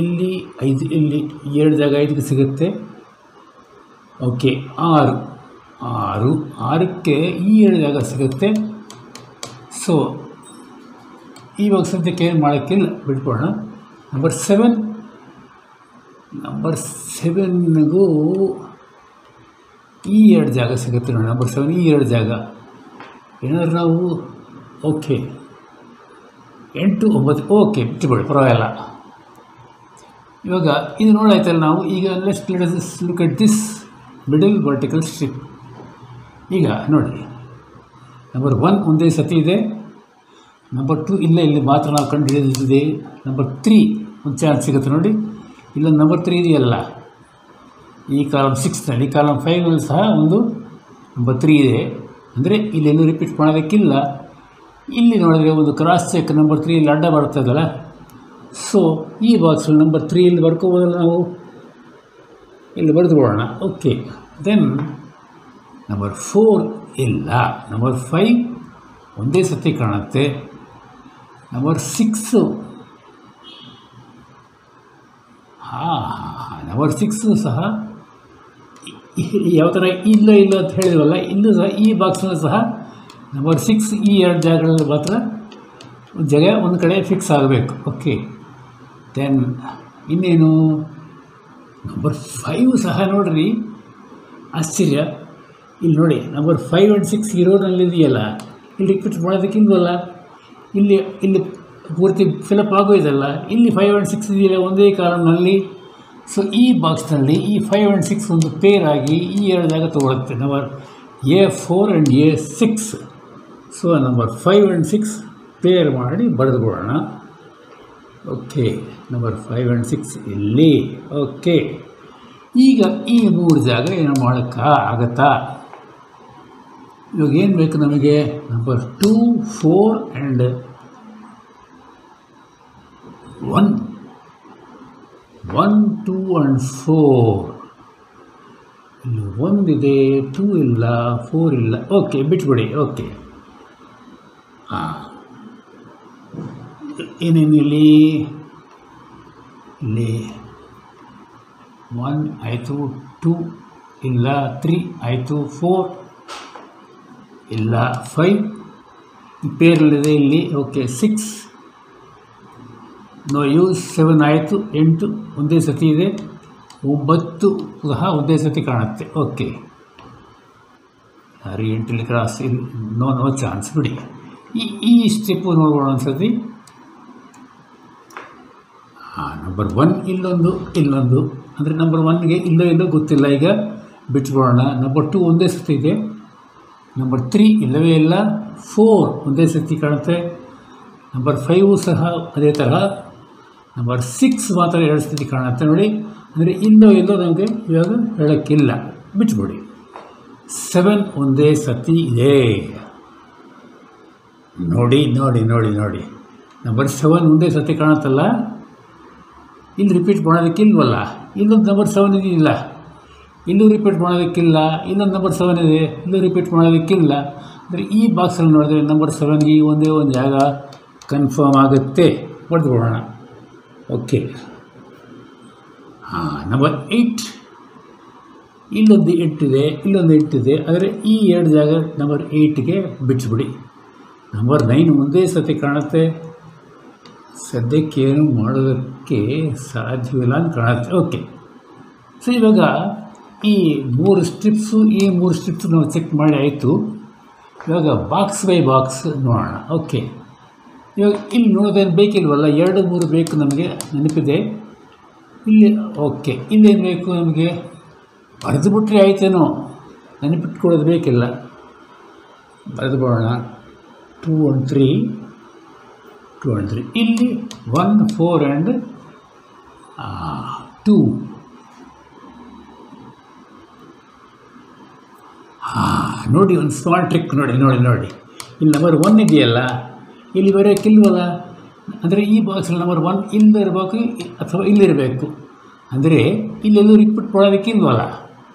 ಇಲ್ಲಿ, 5 ಇಲ್ಲಿ, 2 ಜಾಗ 5ಗೆ ಸಿಗುತ್ತೆ. ಓಕೆ, 6ಕ್ಕೆ ಈ 2 ಜಾಗ ಸಿಗುತ್ತೆ. ಸೊ ಇವಾಗ ಸದ್ಯಕ್ಕೆ ಏನು ಮಾಡೋಕ್ಕಿಲ್ಲ, ಬಿಟ್ಕೊಳ್ಳೋಣ. ನಂಬರ್ 7ಗೂ ಈ 2 ಜಾಗ ಸಿಗುತ್ತೆ ನೋಡಿ. ನಂಬರ್ 7 ಈ 2 ಜಾಗ ಏನಾದ್ರು ನಾವು ಓಕೆ 8, 9 ಓಕೆ ಬಿಟ್ಟುಬಿಡಿ, ಪರವಾಗಿಲ್ಲ. ಇವಾಗ ಇದು ನೋಡಾಯ್ತಲ್ಲ ನಾವು. ಈಗ let's look at this middle vertical strip. ಈಗ ನೋಡಿ, ನಂಬರ್ 1 ಒಂದೇ ಸತಿ ಇದೆ. ನಂಬರ್ 2 ಇಲ್ಲಿ ಮಾತ್ರ ನಾವು ಕಂಡು ಹಿಡಿದಿದೆ. ನಂಬರ್ 3 ಒಂದು ಚಾನ್ಸ್ ಸಿಗುತ್ತೆ ನೋಡಿ. ಇಲ್ಲೊಂದು ನಂಬರ್ 3 ಇದೆಯಲ್ಲ ಈ ಕಾಲಮ್ 6ನಲ್ಲಿ, ಕಾಲಮ್ 5ನಲ್ಲಿ ಸಹ ಒಂದು ನಂಬರ್ 3 ಇದೆ. ಅಂದರೆ ಇಲ್ಲೆಲ್ಲೂ ರಿಪೀಟ್ ಮಾಡೋದಕ್ಕಿಲ್ಲ. ಇಲ್ಲಿ ನೋಡಿದ್ರೆ ಒಂದು ಕ್ರಾಸ್ ಚೆಕ್ ನಂಬರ್ 3 ಇಲ್ಲಿ ಅಡ್ಡ ಬರ್ತದಲ್ಲ. ಸೊ ಈ ಬಾಕ್ಸಲ್ಲಿ ನಂಬರ್ 3 ಇಲ್ಲಿ ಬರ್ಕೋಬೋದಲ್ಲ, ನಾವು ಇಲ್ಲಿ ಬರೆದುಕೊಳ್ಳೋಣ. ಓಕೆ, ದೆನ್ ನಂಬರ್ 4 ಇಲ್ಲ. ನಂಬರ್ 5 ಒಂದೇ ಸತಿ ಕಾಣುತ್ತೆ. ನಂಬರ್ 6 ನಂಬರ್ 6 ಸಹ ಯಾವ ಥರ ಇಲ್ಲ ಅಂತ ಹೇಳಿದ್ವಲ್ಲ, ಇಲ್ಲೂ ಸಹ ಈ ಬಾಕ್ಸ್ನಲ್ಲೂ ಸಹ ನಂಬರ್ 6 ಈ 2 ಜಾಗಗಳಲ್ಲಿ ಮಾತ್ರ ಜಾಗ ಒಂದು ಕಡೆ ಫಿಕ್ಸ್ ಆಗಬೇಕು. ಓಕೆ, ದೆನ್ ಇನ್ನೇನು ನಂಬರ್ 5 ಸಹ ನೋಡ್ರಿ, ಆಶ್ಚರ್ಯ. ಇಲ್ಲಿ ನೋಡಿ, ನಂಬರ್ 5 and 6 ಇರೋದ್ರಲ್ಲಿದೆಯಲ್ಲ, ಇಲ್ಲಿ ರಿಪೀಟ್ ಮಾಡೋದಕ್ಕಿಲ್ವಲ್ಲ. ಇಲ್ಲಿ ಪೂರ್ತಿ ಫಿಲಪ್ ಆಗೋಯ್ತಲ್ಲ. ಇಲ್ಲಿ 5 and 6 ಇದೆಯಲ್ಲ ಒಂದೇ ಕಾಲಮ್ನಲ್ಲಿ. ಸೊ ಈ ಬಾಕ್ಸ್ನಲ್ಲಿ ಈ 5 and 6 ಒಂದು ಪೇರ್ ಆಗಿ ಈ 2 ಜಾಗ ತೊಗೊಳುತ್ತೆ. Number A4 and A6. So number 5 and 6 pair ಮಾಡಿ ಬರೆದುಕೊಳ್ಳೋಣ. ಓಕೆ, ನಂಬರ್ 5 and 6 ಇಲ್ಲಿ. ಓಕೆ, ಈಗ ಈ 3 ಜಾಗ ಏನು ಮಾಡೋಕ್ಕಾಗತ್ತಾ? ಇವಾಗ ಏನು ಬೇಕು ನಮಗೆ? Number 2, 4 and 1. 1, 2 and 4. ಇಲ್ಲಿ 1 ಇದೆ, 2 ಇಲ್ಲ, 4 ಇಲ್ಲ. ಓಕೆ, ಬಿಟ್ಬಿಡಿ. ಓಕೆ, ಏನೇನು ಇಲ್ಲಿ 1 ಆಯಿತು, 2 ಇಲ್ಲ, 3 ಆಯಿತು, 4 ಇಲ್ಲ, 5 ಪೇರಲ್ಲಿದೆ ಇಲ್ಲಿ. Okay, 6 no use. 7 ಆಯಿತು, 8 ಒಂದೇ ಸತಿ ಇದೆ, 9 ಸಹ ಒಂದೇ ಸತಿ ಕಾಣುತ್ತೆ. ಓಕೆ, 8 ಕ್ರಾಸ್ ಇಲ್ಲಿ ನೋ ಚಾನ್ಸ್, ಬಿಡಿ. ಈ ಸ್ಟೆಪ್ಪು ನೋಡೋಣ ಒಂದ್ಸತಿ. ನಂಬರ್ 1 ಇಲ್ಲೊಂದು ಅಂದರೆ ನಂಬರ್ 1ಗೆ ಇಲ್ಲೋ ಗೊತ್ತಿಲ್ಲ, ಈಗ ಬಿಟ್ಬಿಡೋಣ. ನಂಬರ್ 2 ಒಂದೇ ಸತಿ ಇದೆ. ನಂಬರ್ 3 ಇಲ್ಲವೇ ಇಲ್ಲ. 4 ಒಂದೇ ಸತಿ ಕಾಣುತ್ತೆ. ನಂಬರ್ 5 ಸಹ ಅದೇ ತರಹ. ನಂಬರ್ 6 ಮಾತ್ರ 2 ಸತಿ ಕಾಣುತ್ತೆ ನೋಡಿ. ಅಂದರೆ ಇಲ್ಲೋ ನಮಗೆ ಇವಾಗ ಹೇಳೋಕ್ಕಿಲ್ಲ, ಬಿಟ್ಬಿಡಿ. 7 ಒಂದೇ ಸತಿ ಇದೆ. ನೋಡಿ. ನಂಬರ್ 7 ಒಂದೇ ಸತಿ ಕಾಣುತ್ತಲ್ಲ, ಇಲ್ಲಿ ರಿಪೀಟ್ ಮಾಡೋದಕ್ಕಿಲ್ವಲ್ಲ. ಇಲ್ಲೊಂದು ನಂಬರ್ 7 ಇದೆಯಿಲ್ಲ, ಇಲ್ಲೂ ರಿಪೀಟ್ ಮಾಡೋದಕ್ಕಿಲ್ಲ. ಇನ್ನೊಂದು ನಂಬರ್ 7 ಇದೆ, ಇಲ್ಲೂ ರಿಪೀಟ್ ಮಾಡೋದಕ್ಕಿಲ್ಲ. ಅಂದರೆ ಈ ಬಾಕ್ಸಲ್ಲಿ ನೋಡಿದ್ರೆ ನಂಬರ್ 7ಗೆ ಒಂದೇ ಒಂದು ಜಾಗ ಕನ್ಫರ್ಮ್ ಆಗುತ್ತೆ. ಬರೆದುಕೊಳ್ಳೋಣ. ಓಕೆ, ನಂಬರ್ 8 ಇಲ್ಲೊಂದು 8 ಇದೆ. ಆದರೆ ಈ 2 ಜಾಗ ನಂಬರ್ 8ಗೆ ಬಿಟ್ಬಿಡಿ. ನಂಬರ್ 9 ಒಂದೇ ಸತಿ ಕಾಣುತ್ತೆ. ಸದ್ಯಕ್ಕೇನು ಮಾಡೋದಕ್ಕೆ ಸಾಧ್ಯವಿಲ್ಲ ಅಂತ ಕಾಣುತ್ತೆ. ಓಕೆ, ಸೊ ಇವಾಗ ಈ 3 ಸ್ಟ್ರಿಪ್ಸು ನಾವು ಚೆಕ್ ಮಾಡಿ ಆಯಿತು. ಇವಾಗ ಬಾಕ್ಸ್ ಬೈ ಬಾಕ್ಸ್ ನೋಡೋಣ. ಓಕೆ, ಇವಾಗ ಇಲ್ಲಿ ನೋಡೋದೇನು ಬೇಕಿಲ್ವಲ್ಲ, 2, 3 ಬೇಕು ನಮಗೆ, ನೆನಪಿದೆ ಇಲ್ಲಿ. ಓಕೆ, ಇಲ್ಲೇನು ಬೇಕು ನಮಗೆ? ಬರೆದು ಬಿಟ್ರೆ ಆಯ್ತೇನೋ, ನೆನಪಿಟ್ಕೊಳ್ಳೋದು ಬೇಕಿಲ್ಲ. ಬರೆದು ಬಿಡೋಣ. 2 and 3. ಇಲ್ಲಿ 1, 4 and 2. ನೋಡಿ, ಒಂದು ಸ್ಮಾಲ್ ಟ್ರಿಕ್ ನೋಡಿ. ಇಲ್ಲಿ ನಂಬರ್ 1 ಇದೆಯಲ್ಲ, ಇಲ್ಲಿ ಬರೋಕ್ಕಿಲ್ವಲ್ಲ. ಅಂದರೆ ಈ ಬಾಕ್ಸಲ್ಲಿ ನಂಬರ್ 1 ಇಲ್ಲಿರಬೇಕು ಅಥವಾ ಇಲ್ಲಿರಬೇಕು. ಅಂದರೆ ಇಲ್ಲೆಲ್ಲೂ ರಿಪೀಟ್ ಮಾಡೋದಕ್ಕಿಲ್ವಲ್ಲ.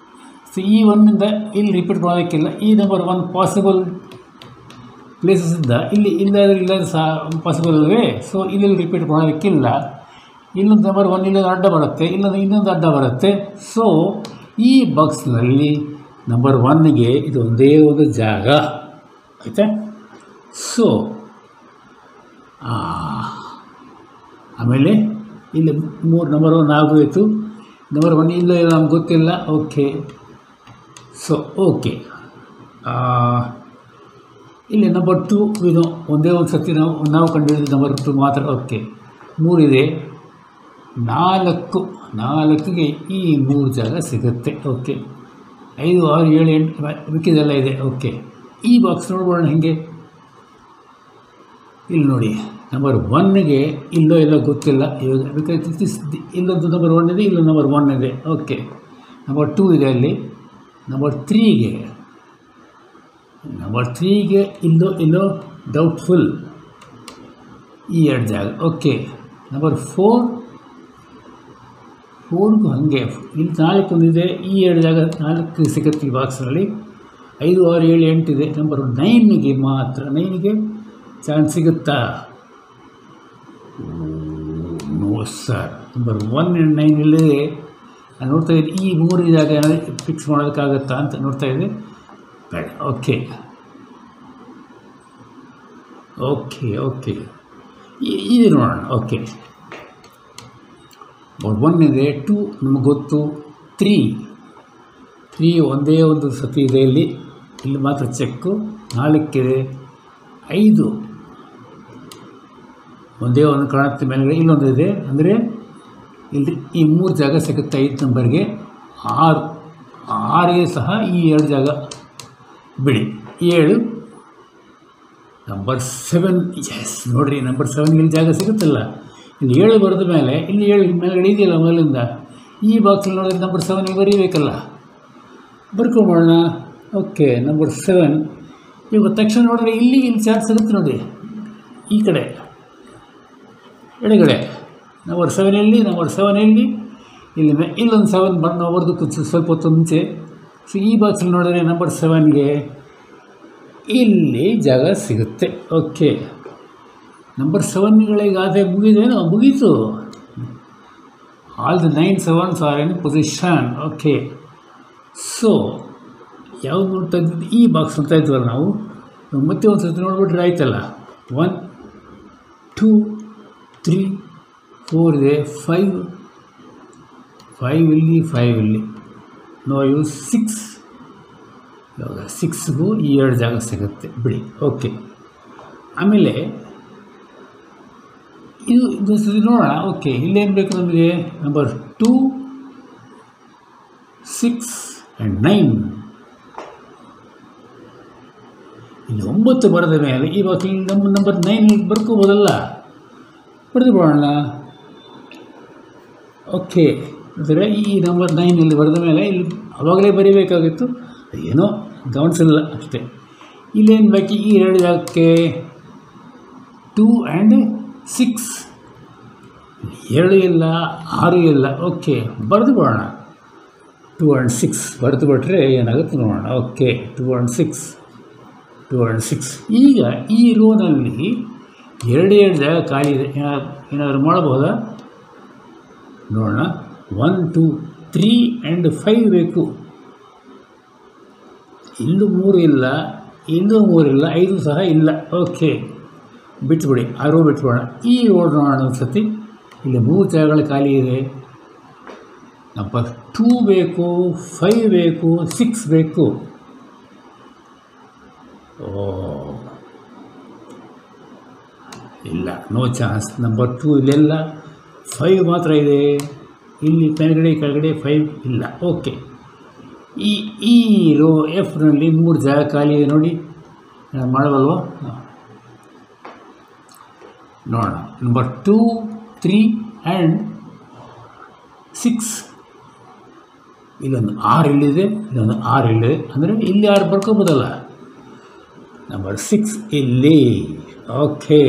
ಸೊ ಈ 1ಇಂದ ಇಲ್ಲಿ ರಿಪೀಟ್ ಮಾಡೋದಕ್ಕಿಲ್ಲ. ಈ ನಂಬರ್ 1 ಪಾಸಿಬಲ್ ಪ್ಲೇಸಸ್ಸಿಂದ ಇಲ್ಲಾದರೂ ಸಹ ಪಾಸಿಬಲ್ ಅಲ್ವೇ. ಸೊ ಇಲ್ಲಿ ರಿಪೀಟ್ ಮಾಡೋದಕ್ಕಿಲ್ಲ. ಇಲ್ಲೊಂದು ನಂಬರ್ 1 ಇಲ್ಲೊಂದು ಅಡ್ಡ ಬರುತ್ತೆ, ಇನ್ನೊಂದು ಅಡ್ಡ ಬರುತ್ತೆ. ಸೊ ಈ ಬಾಕ್ಸ್ನಲ್ಲಿ ನಂಬರ್ 1ಗೆ ಇದು ಒಂದೇ ಒಂದು ಜಾಗ ಆಯಿತಾ. ಸೊ ಆಮೇಲೆ ಇಲ್ಲಿ ನಂಬರ್ 1 ಆಗೋಯಿತು. ನಂಬರ್ 1 ಇಲ್ಲೋ ಇಲ್ಲ ನಮ್ಗೆ ಗೊತ್ತಿಲ್ಲ. ಓಕೆ. ಸೊ ಓಕೆ, ಇಲ್ಲಿ ನಂಬರ್ 2 ಇದು ಒಂದೇ ಒಂದು ಸರ್ತಿ ನಾವು ಕಂಡುಹಿಡಿದು ನಂಬರ್ 2 ಮಾತ್ರ. ಓಕೆ, 3 ಇದೆ, 4ಗೆ ಈ 3 ಜಾಗ ಸಿಗುತ್ತೆ. ಓಕೆ, 5, 6, 7, 8 ಮಿಕ್ಕಿದೆಲ್ಲ ಇದೆ. ಓಕೆ, ಈ ಬಾಕ್ಸ್ ನೋಡ್ಬೋಣ ಹೇಗೆ. ಇಲ್ಲಿ ನೋಡಿ, ನಂಬರ್ 1ಗೆ ಎಲ್ಲೋ ಗೊತ್ತಿಲ್ಲ ಇವಾಗ, ಬೇಕಾದ್ರೆ ಇಲ್ಲೊಂದು ನಂಬರ್ 1 ಇದೆ, ಇಲ್ಲೊಂದು ನಂಬರ್ 1 ಇದೆ. ಓಕೆ, ನಂಬರ್ 2 ಇದೆ ಅಲ್ಲಿ. ನಂಬರ್ 3ಗೆ ಇಲ್ಲೋ ಡೌಟ್ಫುಲ್ ಈ 2 ಜಾಗ. ಓಕೆ, ನಂಬರ್ 4ಗೂ ಹಾಗೆ ಇಲ್ಲಿ 4 ಒಂದಿದೆ, ಈ 2 ಜಾಗ 4 ಸಿಗುತ್ತೆ ಈ ಬಾಕ್ಸ್ನಲ್ಲಿ. 5, 6, 7, 8 ಇದೆ. ನಂಬರ್ 9ಗೆ ಮಾತ್ರ, 9ಗೆ ಚಾನ್ಸ್ ಸಿಗುತ್ತಾ? ನೋ ಸರ್, ನಂಬರ್ 1 ಆ್ಯಂಡ್ 9 ಇಲ್ಲದೆ ನಾನು ನೋಡ್ತಾ ಇದ್ದೆ. ಈ 3 ಜಾಗ ಏನಾದರೂ ಫಿಕ್ಸ್ ಮಾಡೋದಕ್ಕಾಗತ್ತಾ ಅಂತ ನೋಡ್ತಾ ಇದ್ದೆ, ಬೇಡ. ಓಕೆ ಓಕೆ ಓಕೆ ಇದು ನೋಡೋಣ. ಓಕೆ, 1 ಇದೆ, 2 ನಮಗೆ ಗೊತ್ತು, 3 ಒಂದೇ ಒಂದು ಸತಿ ಇದೆ ಇಲ್ಲಿ ಮಾತ್ರ ಚೆಕ್ಕು. 4 ಇದೆ, 5 ಒಂದೇ ಒಂದು ಕಾಣುತ್ತೆ ಮೇಲೆ, ಇಲ್ಲೊಂದು ಇದೆ. ಅಂದರೆ ಇಲ್ಲಿ ಈ 3 ಜಾಗ ಸಿಗುತ್ತೆ 5 ನಂಬರ್ಗೆ. 6ಗೆ ಸಹ ಈ 2 ಜಾಗ ಬಿಡಿ. 7, ನಂಬರ್ 7. ಎಸ್, ನೋಡಿರಿ, ನಂಬರ್ 7ಗೆ ಇಲ್ಲಿ ಜಾಗ ಸಿಗುತ್ತಲ್ಲ. ಇಲ್ಲಿ 7 ಬರೆದ ಮೇಲೆ ಇಲ್ಲಿ 7 ಮೇಲ್ಗಡೆ ಇದೆಯಲ್ಲ ಮೊದಲಿಂದ. ಈ ಬಾಕ್ಸಲ್ಲಿ ನೋಡಿದ್ರೆ ನಂಬರ್ 7ಗೆ ಬರೀಬೇಕಲ್ಲ, ಬರ್ಕೊಂಬೋಣ. ಓಕೆ, ನಂಬರ್ 7 ಇವಾಗ ತಕ್ಷಣ ನೋಡಿದ್ರೆ ಇಲ್ಲಿ ಚಾನ್ಸ್ ಸಿಗುತ್ತೆ ನೋಡಿ, ಈ ಕಡೆ ಎಡಗಡೆ ನಂಬರ್ 7 ಇಲ್ಲಿ ಇಲ್ಲೊಂದು 7 ಬರೋದಕ್ಕೂ ಸ್ವಲ್ಪ ಹೊತ್ತು ಮುಂಚೆ. ಸೊ ಈ ಬಾಕ್ಸಲ್ಲಿ ನೋಡಿದ್ರೆ ನಂಬರ್ 7ಗೆ ಇಲ್ಲಿ ಜಾಗ ಸಿಗುತ್ತೆ. ಓಕೆ, ನಂಬರ್ 7ಗಳಿಗಾದರೆ ಮುಗೀತು. All the 9 7s are in position. Okay, so ಯಾವುದು ನೋಡ್ತಾ ಇದ್ದಿದ್ದು? ಈ ಬಾಕ್ಸ್ ನೋಡ್ತಾ ಇದ್ವಲ್ಲ ನಾವು. ಮತ್ತೆ ಒಂದು ಸರ್ತಿ ನೋಡ್ಬಿಟ್ರೆ ಆಯ್ತಲ್ಲ. 1 2 3 4 ಇದೆ, 5 ಇಲ್ಲಿ ನೋ ಯೂಸ್. 6 ಇವಾಗ 6ಗೂ ಈ 2 ಜಾಗ ಸಿಗುತ್ತೆ ಬಿಡಿ. ಓಕೆ, ಆಮೇಲೆ ಇದು ಸರಿ ನೋಡೋಣ. ಓಕೆ, ಇಲ್ಲೇನು ಬೇಕು ನಮಗೆ? Number 2 6 and 9. ಇಲ್ಲಿ 9 ಬರೆದ ಮೇಲೆ ಈ ಬಾಕ್ಸಲ್ಲಿ ನಂಬರ್ 9 ಬರ್ಕೋಬೋದಲ್ಲ, ಬರೆದು ಬಿಡೋಣ. ಓಕೆ, ಅಂದರೆ ಈ ನಂಬರ್ 9 ಇಲ್ಲಿ ಬರೆದ ಮೇಲೆ ಇಲ್ಲಿ ಆವಾಗಲೇ ಬರೀಬೇಕಾಗಿತ್ತು, ಏನೋ ಗಮನಿಸಿಲ್ಲ ಅಷ್ಟೇ. ಇಲ್ಲೇನು ಬೇಕು? ಈ 2 ಜಾಗಕ್ಕೆ 2 ಆ್ಯಂಡ್ 6. 2 ಇಲ್ಲ, 6 ಇಲ್ಲ. ಓಕೆ, ಬರೆದು ಬಿಡೋಣ. 2 ಆ್ಯಂಡ್ 6 ಬರೆದು ಬಿಟ್ರೆ ಏನಾಗುತ್ತೆ ನೋಡೋಣ. Okay, 2 and 6. ಈಗ ಈ ರೋನಲ್ಲಿ 2 ಜಾಗ ಖಾಲಿ ಇದೆ. ಏನಾದರೂ ಮಾಡಬಹುದಾ ನೋಡೋಣ. 1 2 3 ಆ್ಯಂಡ್ 5 ಬೇಕು. ಇಲ್ಲೂ 3 ಇಲ್ಲ, 5 ಸಹ ಇಲ್ಲ. ಓಕೆ, ಬಿಟ್ಬಿಡಿ, ಆ ರೋ ಬಿಟ್ಬಿಡೋಣ. ಈ ರೋಡ್ ನೋಡೋಣ ಒಂದು ಸತಿ. ಇಲ್ಲಿ 3 ಜಾಗಗಳು ಖಾಲಿ ಇದೆ. ನಂಬರ್ 2 ಬೇಕು, 5 ಬೇಕು, 6 ಬೇಕು. ಇಲ್ಲ, ನೋ ಚಾನ್ಸ್. ನಂಬರ್ 2 ಇಲ್ಲೆಲ್ಲ, 5 ಮಾತ್ರ ಇದೆ. ಇಲ್ಲಿ ಕೆಳಗಡೆ 5 ಇಲ್ಲ. ಓಕೆ, ಈ ರೋ ಎಫ್ನಲ್ಲಿ 3 ಜಾಗ ಖಾಲಿ ಇದೆ ನೋಡಿ. ಮಾಡಬಲ್ವ? ನೋಡೋಣ. Number 2 3 and 6. ಇಲ್ಲೊಂದು 6 ಇಲ್ಲಿದೆ, ಇಲ್ಲೊಂದು 6 ಇಲ್ಲಿದೆ. ಅಂದರೆ ಇಲ್ಲಿ 6 ಬರ್ಕೋಬೋದಲ್ಲ. ನಂಬರ್ 6 ಇಲ್ಲಿ. ಓಕೆ,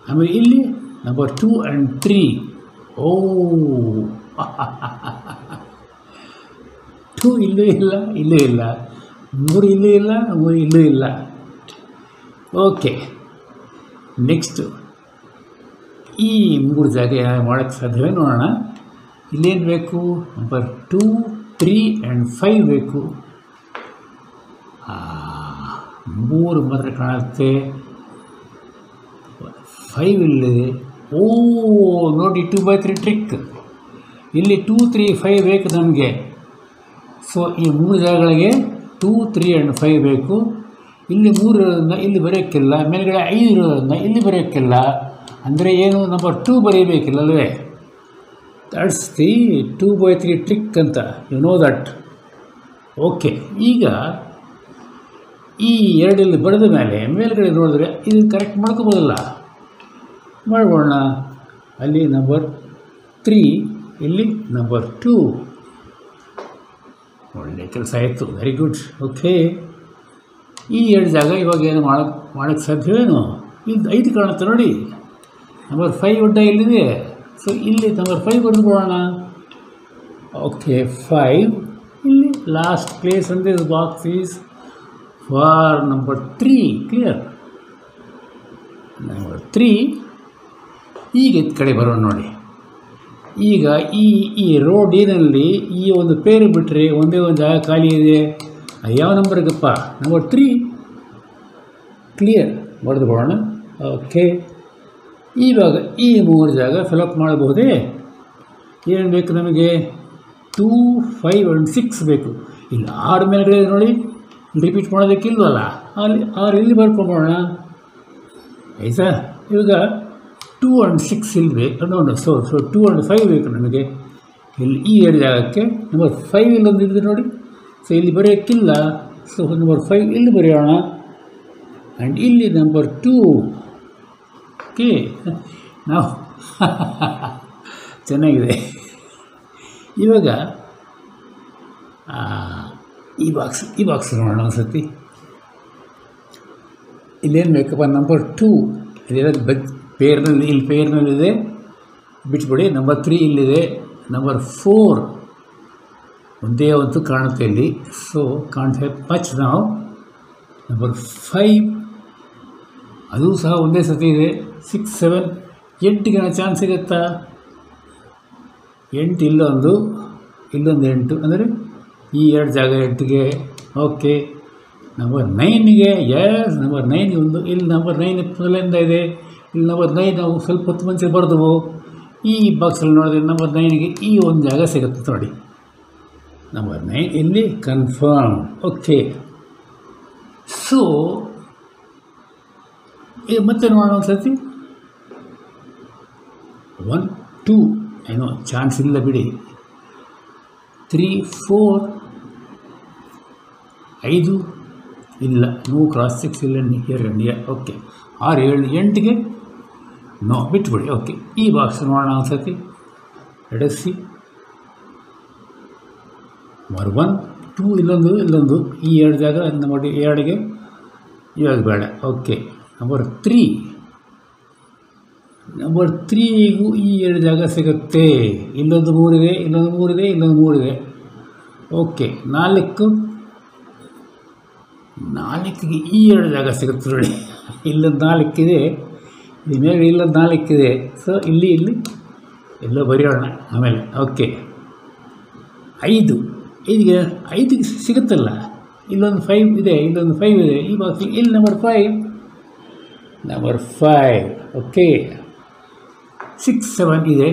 ಆಮೇಲೆ ಇಲ್ಲಿ ನಂಬರ್ 2 ಆ್ಯಂಡ್ 3. 2 ಇಲ್ಲೂ ಇಲ್ಲ, 3 ಇಲ್ಲೂ ಇಲ್ಲ, 3 ಇಲ್ಲೂ ಇಲ್ಲ. ಓಕೆ, ನೆಕ್ಸ್ಟು ಈ 3 ಜಾಗ ಏನಾದ್ರು ಮಾಡೋಕ್ಕೆ ಸಾಧ್ಯವೇ ನೋಡೋಣ. ಇಲ್ಲೇನು ಬೇಕು? ನಂಬರ್ 2, 3 ಆ್ಯಂಡ್ 5 ಬೇಕು. 3 ಮಾತ್ರ ಕಾಣುತ್ತೆ, 5 ಇಲ್ಲಿದೆ. ನೋಡಿ 2/3 ಟ್ರಿಕ್. ಇಲ್ಲಿ 2, 3, 5 ಬೇಕು ನಮಗೆ. ಸೊ ಈ 3 ಜಾಗಗಳಿಗೆ 2, 3 ಆ್ಯಂಡ್ 5 ಬೇಕು. ಇಲ್ಲಿ 3 ಇರೋದನ್ನ ಇಲ್ಲಿ ಬರೆಯೋಕ್ಕಿಲ್ಲ, ಮೇಲ್ಗಡೆ 5 ಇರೋದನ್ನ ಇಲ್ಲಿ ಬರೆಯೋಕ್ಕಿಲ್ಲ. ಅಂದರೆ ಏನು? ನಂಬರ್ 2 ಬರೀಬೇಕಿಲ್ಲವೇ? ದಟ್ಸ್ ದಿ 2/3 ಟ್ರಿಕ್ ಅಂತ, ಯು ನೋ ದಟ್. ಓಕೆ, ಈಗ ಈ 2 ಇಲ್ಲಿ ಬರೆದ ಮೇಲೆ ಮೇಲ್ಗಡೆ ನೋಡಿದ್ರೆ ಇದು ಕರೆಕ್ಟ್ ಮಾಡ್ಕೋಬೋದಲ್ಲ. ಮಾಡೋಣ. ಅಲ್ಲಿ ನಂಬರ್ 3, ಇಲ್ಲಿ ನಂಬರ್ 2. ಒಳ್ಳೆ ಕೆಲಸ ಆಯಿತು, ವೆರಿ ಗುಡ್. ಓಕೆ, ಈ 2 ಜಾಗ ಇವಾಗ ಏನು ಮಾಡೋಕ್ಕೆ ಸಾಧ್ಯವೇನು? ಇದು 5 ಕಾಣುತ್ತೆ ನೋಡಿ. ನಂಬರ್ 5 ಒಡ್ಡ ಇಲ್ಲಿದೆ. ಸೊ ಇಲ್ಲಿ ನಂಬರ್ 5 ಬರೆದು ಬಿಡೋಣ. ಓಕೆ, 5 ಇಲ್ಲಿ last place in this box is for number 3. Clear? Number 3 ಈಗ ಇತ್ತ ಕಡೆ ಬರೋಣ ನೋಡಿ. ಈಗ ಈ ರೋ ಡಿನಲ್ಲಿ ಈ ಒಂದು ಪೇರು ಬಿಟ್ಟರೆ ಒಂದೇ ಒಂದು ಜಾಗ ಖಾಲಿ ಇದೆ. ಯಾವ ನಂಬರ್ಗಪ್ಪ? ನಂಬರ್ 3. ಕ್ಲಿಯರ್? ಬರೆದು ಬಿಡೋಣ. ಓಕೆ, ಇವಾಗ ಈ 3 ಜಾಗ ಫಿಲಪ್ ಮಾಡಬಹುದೇ? ಏನು ಬೇಕು ನಮಗೆ? 2, 5 ಆ್ಯಂಡ್ 6 ಬೇಕು. ಇಲ್ಲಿ 6 ಮೇಲ್ಗಡೆ ನೋಡಿ, ರಿಪೀಟ್ ಮಾಡೋದಕ್ಕಿಲ್ವಲ್ಲ, ಅಲ್ಲಿ 6 ಇಲ್ಲಿ ಬರ್ಕೊಂಬೋಣ. ಆಯಿತಾ? ಇವಾಗ 2 ಆ್ಯಂಡ್ 6 ಇಲ್ಲಿ ಬೇಕು. ನೋಡಿ, ಸೊ 2 ಆ್ಯಂಡ್ 5 ಬೇಕು ನಮಗೆ. ಇಲ್ಲಿ ಈ 2 ಜಾಗಕ್ಕೆ ನಂಬರ್ 5 ಇಲ್ಲೊಂದು ಇದೆ ನೋಡಿ. ಸೊ ಇಲ್ಲಿ ಬರೆಯೋಕ್ಕಿಲ್ಲ. ಸೊ ನಂಬರ್ 5 ಇಲ್ಲಿ ಬರೆಯೋಣ. ಆ್ಯಂಡ್ ಇಲ್ಲಿ ನಂಬರ್ 2. ಓಕೆ, ನಾವು ಚೆನ್ನಾಗಿದೆ. ಇವಾಗ ಈ ಬಾಕ್ಸ್ ನೋಡೋಣ ಒಂದು ಸರ್ತಿ. ಇಲ್ಲೇನು ಬೇಕಪ್ಪ? ನಂಬರ್ 2 ಇಲ್ಲಿರೋದು ಇಲ್ಲಿ ಪೇರ್ನಲ್ಲಿದೆ, ಬಿಟ್ಬಿಡಿ. ನಂಬರ್ 3 ಇಲ್ಲಿದೆ. ನಂಬರ್ 4 ಒಂದೇ ಒಂದು ಕಾಣುತ್ತೆ ಇಲ್ಲಿ. ಸೊ ಕಾಂಟ್ ಹ್ಯಾವ್ ಮಚ್ ನಾವು. ನಂಬರ್ 5 ಅದು ಸಹ ಒಂದೇ ಸತಿ ಇದೆ. 6, 7, 8ಗೆ ಚಾನ್ಸ್ ಸಿಗುತ್ತಾ? 8 ಇಲ್ಲೊಂದು 8 ಅಂದರೆ ಈ 2 ಜಾಗ 8ಗೆ. ಓಕೆ, ನಂಬರ್ 9ಗೆ. ಎಸ್, ನಂಬರ್ 9 ಒಂದು. ಇಲ್ಲಿ ನಂಬರ್ 9 ಮೊದಲಿಂದ ಇದೆ. ಇಲ್ಲಿ ನಂಬರ್ 9 ನಾವು ಸ್ವಲ್ಪ ಹೊತ್ತು ಮುಂಚೆ ಬರೆದವು. ಈ ಬಾಕ್ಸಲ್ಲಿ ನೋಡಿದ್ರೆ ನಂಬರ್ 9ಗೆ ಈ ಒಂದು ಜಾಗ ಸಿಗುತ್ತೆ ನೋಡಿ. ನಂಬರ್ 9 ಇಲ್ಲಿ ಕನ್ಫರ್ಮ್. ಓಕೆ, ಸೊ ಮತ್ತೆ ನೋಡೋಣ ಒಂದು ಸರ್ತಿ. 1, 2 ಏನೋ ಚಾನ್ಸ್ ಇಲ್ಲ ಬಿಡಿ. 3, 4, 5 ಇಲ್ಲ. ನೋ ಕ್ರಾಸ್ 6 ಇಲ್ಲ. ಇಂಡಿಯಾ. ಓಕೆ, 6, 7, 8ಗೆ ನೋ, ಬಿಟ್ಬಿಡಿ. ಓಕೆ, ಈ ಬಾಕ್ಸ್ ನೋಡೋಣ ಒಂದು ಸರ್ತಿ. ಎಡಸಿ ನಂಬರ್ 1, 2 ಇಲ್ಲೊಂದು ಈ 2 ಜಾಗ ನಂಬರ್ 2ಗೆ ಇವಾಗ ಬೇಡ. ಓಕೆ, ನಂಬರ್ 3 ಗೂ ಈ 2 ಜಾಗ ಸಿಗುತ್ತೆ. ಇಲ್ಲೊಂದು 3 ಇದೆ, ಇಲ್ಲೊಂದು 3 ಇದೆ, ಇಲ್ಲೊಂದು 3 ಇದೆ. ಓಕೆ, 4ಗೆ ಈ 2 ಜಾಗ ಸಿಗುತ್ತೆ ನೋಡಿ. ಇಲ್ಲೊಂದು 4 ಇದೆ, ಇಲ್ಲಿ ಮೇಲೆ ಇಲ್ಲೊಂದು 4 ಇದೆ. ಸೊ ಇಲ್ಲಿ ಎಲ್ಲೋ ಬರೆಯೋಣ ಆಮೇಲೆ. ಓಕೆ, 5ಗೆ ಸಿಗುತ್ತಲ್ಲ. ಇಲ್ಲೊಂದು 5 ಇದೆ, ಇಲ್ಲೊಂದು 5 ಇದೆ. ಈ ಬಾಕ್ಸ್ ಇಲ್ಲಿ ನಂಬರ್ 5. ಓಕೆ, 6, 7 ಇದೆ.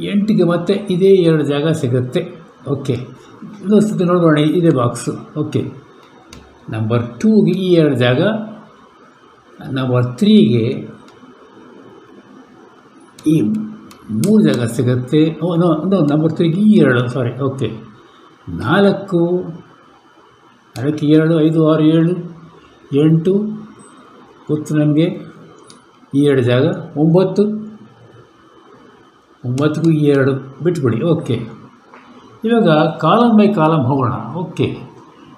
8ಗೆ ಮತ್ತೆ ಇದೇ 2 ಜಾಗ ಸಿಗುತ್ತೆ. ಓಕೆ, ಇನ್ನೊಂದು ಸತಿ ನೋಡೋಣ. ಇದೇ ಬಾಕ್ಸು. ಓಕೆ, ನಂಬರ್ 2ಗೆ ಈ 2 ಜಾಗ. ನಂಬರ್ 3ಗೆ ಈ 3 ಜಾಗ ಸಿಗುತ್ತೆ. ನಂಬರ್ 3ಗೆ ಈ 2. ಸಾರಿ. ಓಕೆ, 4, 2, 5, 6, 7, 8 ಗೊತ್ತು ನಮಗೆ. ಈ 2 ಜಾಗ. 9ಗೂ ಈ 2 ಬಿಟ್ಬಿಡಿ. ಓಕೆ, ಇವಾಗ ಕಾಲಮ್ ಬೈ ಕಾಲಮ್ ಹೋಗೋಣ. ಓಕೆ,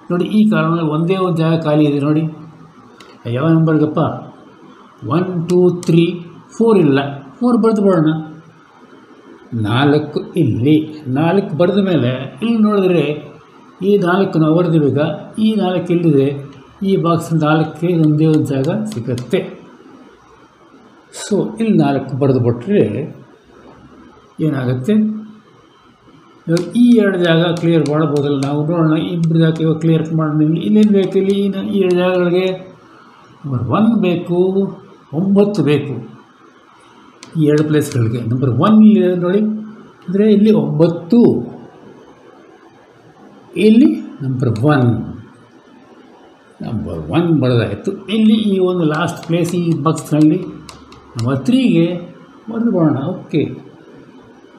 ನೋಡಿ, ಈ ಕಾಲಮಲ್ಲಿ ಒಂದೇ ಒಂದು ಜಾಗ ಖಾಲಿ ಇದೆ ನೋಡಿ. ಯಾವ ನಂಬರ್ಗಪ್ಪ? 1, 2, 3, 4 ಇಲ್ಲ. 4 ಬರೆದು ಬಿಡೋಣ. 4 ಇಲ್ಲಿ. 4 ಬರೆದ ಮೇಲೆ ಇಲ್ಲಿ ನೋಡಿದ್ರೆ ಈ 4 ನಾವು ಬರೆದಿವಾಗ ಈ 4 ಇಲ್ಲಿದೆ. ಈ ಬಾಕ್ಸ್ 4ಕ್ಕೆ ಒಂದೇ ಒಂದು ಜಾಗ ಸಿಗುತ್ತೆ. ಸೊ ಇಲ್ಲಿ 4 ಬರೆದು ಬಿಟ್ಟರೆ ಏನಾಗುತ್ತೆ, ಇವಾಗ ಈ 2 ಜಾಗ ಕ್ಲಿಯರ್ ಮಾಡ್ಬೋದಲ್ಲ ನಾವು. ನೋಡೋಣ, ಇಬ್ಬರು ಜಾಗ ಇವಾಗ ಕ್ಲಿಯರ್ ಮಾಡೋಣ. ಇಲ್ಲೇನು ಬೇಕು, ಇಲ್ಲಿ ಈ 2 ಜಾಗಗಳಿಗೆ ನಂಬರ್ 1 ಬೇಕು, 9 ಬೇಕು. ಈ 2 ಪ್ಲೇಸ್ಗಳಿಗೆ ನಂಬರ್ 1 ಇಲ್ಲಿ ನೋಡಿ, ಅಂದರೆ ಇಲ್ಲಿ 9, ಇಲ್ಲಿ ನಂಬರ್ 1 ಬರೋದಾಯಿತು. ಇಲ್ಲಿ ಈ ಒಂದು ಲಾಸ್ಟ್ ಪ್ಲೇಸ್ ಈ ಬಾಕ್ಸ್ನಲ್ಲಿ ನಂಬರ್ 3ಗೆ ಬರೆದು ಬಿಡೋಣ. Okay,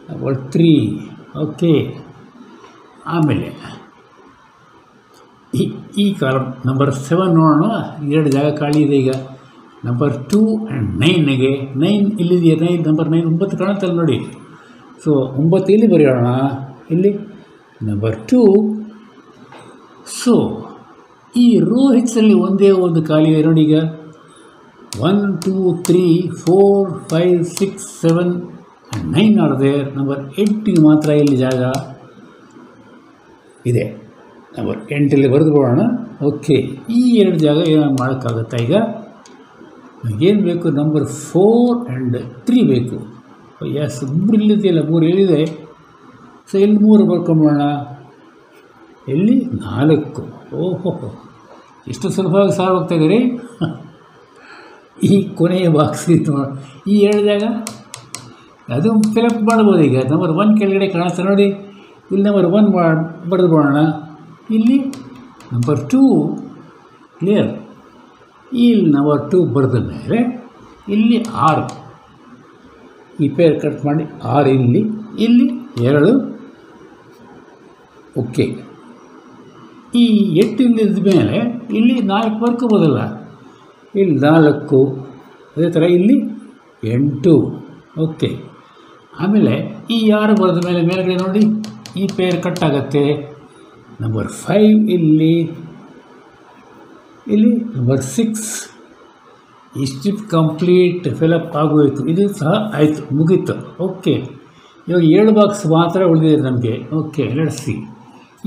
number 3. ಓಕೆ, ಆಮೇಲೆ ಈ ಕಾಲಮ್ ನಂಬರ್ 7 ನೋಡೋಣ. 2 ಜಾಗ ಖಾಲಿ ಇದೆ ಈಗ. ನಂಬರ್ 2 ಆ್ಯಂಡ್ 9ಗೆ 9 ಇಲ್ಲಿದೆಯಾ, 9 ನಂಬರ್ 9 9 ಕಾಣುತ್ತಲ್ಲ ನೋಡಿ. ಸೊ 9 ಇಲ್ಲಿ ಬರೆಯೋಣ, ಇಲ್ಲಿ ನಂಬರ್ 2. ಸೊ ಈ ರೋ ಹೆಚ್ಚಲ್ಲಿ ಒಂದೇ ಒಂದು ಖಾಲಿ ಇದೆ ನೋಡಿ. ಈಗ 1 2 3 4 5 6 7 ಆ್ಯಂಡ್ 9 ಆರ್ ದೇರ್. ನಂಬರ್ 8ಗೆ ಮಾತ್ರ ಇಲ್ಲಿ ಜಾಗ ಇದೆ. ನಂಬರ್ 8 ಬರೆದು ಬಿಡೋಣ. ಓಕೆ, ಈ 2 ಜಾಗ ಏನು ಮಾಡೋಕ್ಕಾಗುತ್ತಾ? ಈಗ ಏನು ಬೇಕು, ನಂಬರ್ 4 ಆ್ಯಂಡ್ 3 ಬೇಕು. ಎಸ್, 3 ಇಲ್ಲಿದೆಯಲ್ಲ, 3 ಇಲ್ಲಿದೆ. ಸೊ ಇಲ್ಲಿ 3 ಬರ್ಕೊಂಬೋಣ, ಇಲ್ಲಿ 4. ಓಹೋ, ಎಷ್ಟು ಸುಲಭವಾಗಿ ಸಾಲ್ವ್ ಆಗ್ತಾಯಿದ್ದೀರಿ. ಈ ಕೊನೆಯ ಬಾಕ್ಸ್ ಇತ್ತು, ಈ 2 ಜಾಗ ಅದು ಫಿಲಪ್ ಮಾಡ್ಬೋದು. ಈಗ ನಂಬರ್ 1 ಕೆಳಗಡೆ ಕಾಣಿಸ್ತಾ ನೋಡಿ, ಇಲ್ಲಿ ನಂಬರ್ 1 ಬರೆದು ಬಿಡೋಣ. ಇಲ್ಲಿ ನಂಬರ್ 2 ಕ್ಲಿಯರ್. ಇಲ್ಲಿ ನಂಬರ್ 2 ಬರೆದ ಮೇಲೆ ಇಲ್ಲಿ 6, ಈ ಪೇರ್ ಕಟ್ ಮಾಡಿ 6 ಇಲ್ಲಿ 2. ಓಕೆ, ಈ 8 ಇಲ್ಲಿದ್ದ ಮೇಲೆ ಇಲ್ಲಿ 4 ಬರ್ಕೋಬೋದಲ್ಲ, ಇಲ್ಲಿ 4, ಅದೇ ಥರ ಇಲ್ಲಿ 8. ಓಕೆ, ಆಮೇಲೆ ಈ 6 ಬರೆದ ಮೇಲೆ ಮೇಲ್ಗಡೆ ನೋಡಿ ಈ ಪೇರ್ ಕಟ್ ಆಗುತ್ತೆ. ನಂಬರ್ 5 ಇಲ್ಲಿ ನಂಬರ್ 6. ಈ ಸ್ಟ್ರಿಪ್ ಕಂಪ್ಲೀಟ್ ಫಿಲಪ್ ಆಗೋಯಿತು. ಇದು ಸಹ ಆಯಿತು, ಮುಗೀತು. ಓಕೆ, ಇವಾಗ 7 ಬಾಕ್ಸ್ ಮಾತ್ರ ಉಳಿದಿದೆ ನಮಗೆ. Okay, let's see.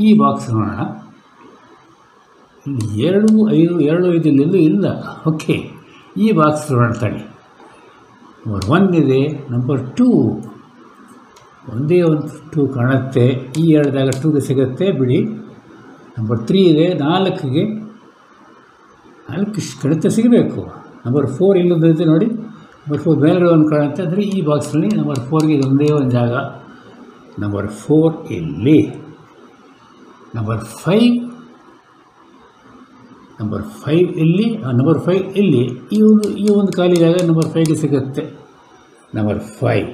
ಈ ಬಾಕ್ಸ್ ನೋಡೋಣ. ಇಲ್ಲಿ 2 5 2 5 ಇಲ್ಲೆಲ್ಲೂ ಇಲ್ಲ. ಓಕೆ, ಈ ಬಾಕ್ಸ್ ನೋಡೋಣ ತಡಿ. ನಂಬರ್ 1 ಇದೆ, ನಂಬರ್ 2 ಒಂದೇ ಒಂದು 2 ಕಾಣುತ್ತೆ. ಈ 2 ಜಾಗ 2ಗೆ ಸಿಗುತ್ತೆ, ಬಿಡಿ. ನಂಬರ್ 3 ಇದೆ, 4ಗೆ 4 ಕಡಿತ ಸಿಗಬೇಕು. ನಂಬರ್ 4 ಇಲ್ಲದಿದೆ ನೋಡಿ, ನಂಬರ್ 4 ಮೇಲ್ಗಡೆ ಒಂದು ಕಾಣುತ್ತೆ. ಅಂದರೆ ಈ ಬಾಕ್ಸ್ನಲ್ಲಿ ನಂಬರ್ 4ಗೆ ಒಂದೇ ಒಂದು ಜಾಗ. ನಂಬರ್ 4 ಇಲ್ಲಿ. ನಂಬರ್ 5 ಇಲ್ಲಿ, ನಂಬರ್ 5 ಇಲ್ಲಿ. ಈ ಒಂದು ಖಾಲಿ ಜಾಗ ನಂಬರ್ 5ಗೆ ಸಿಗುತ್ತೆ. ನಂಬರ್ 5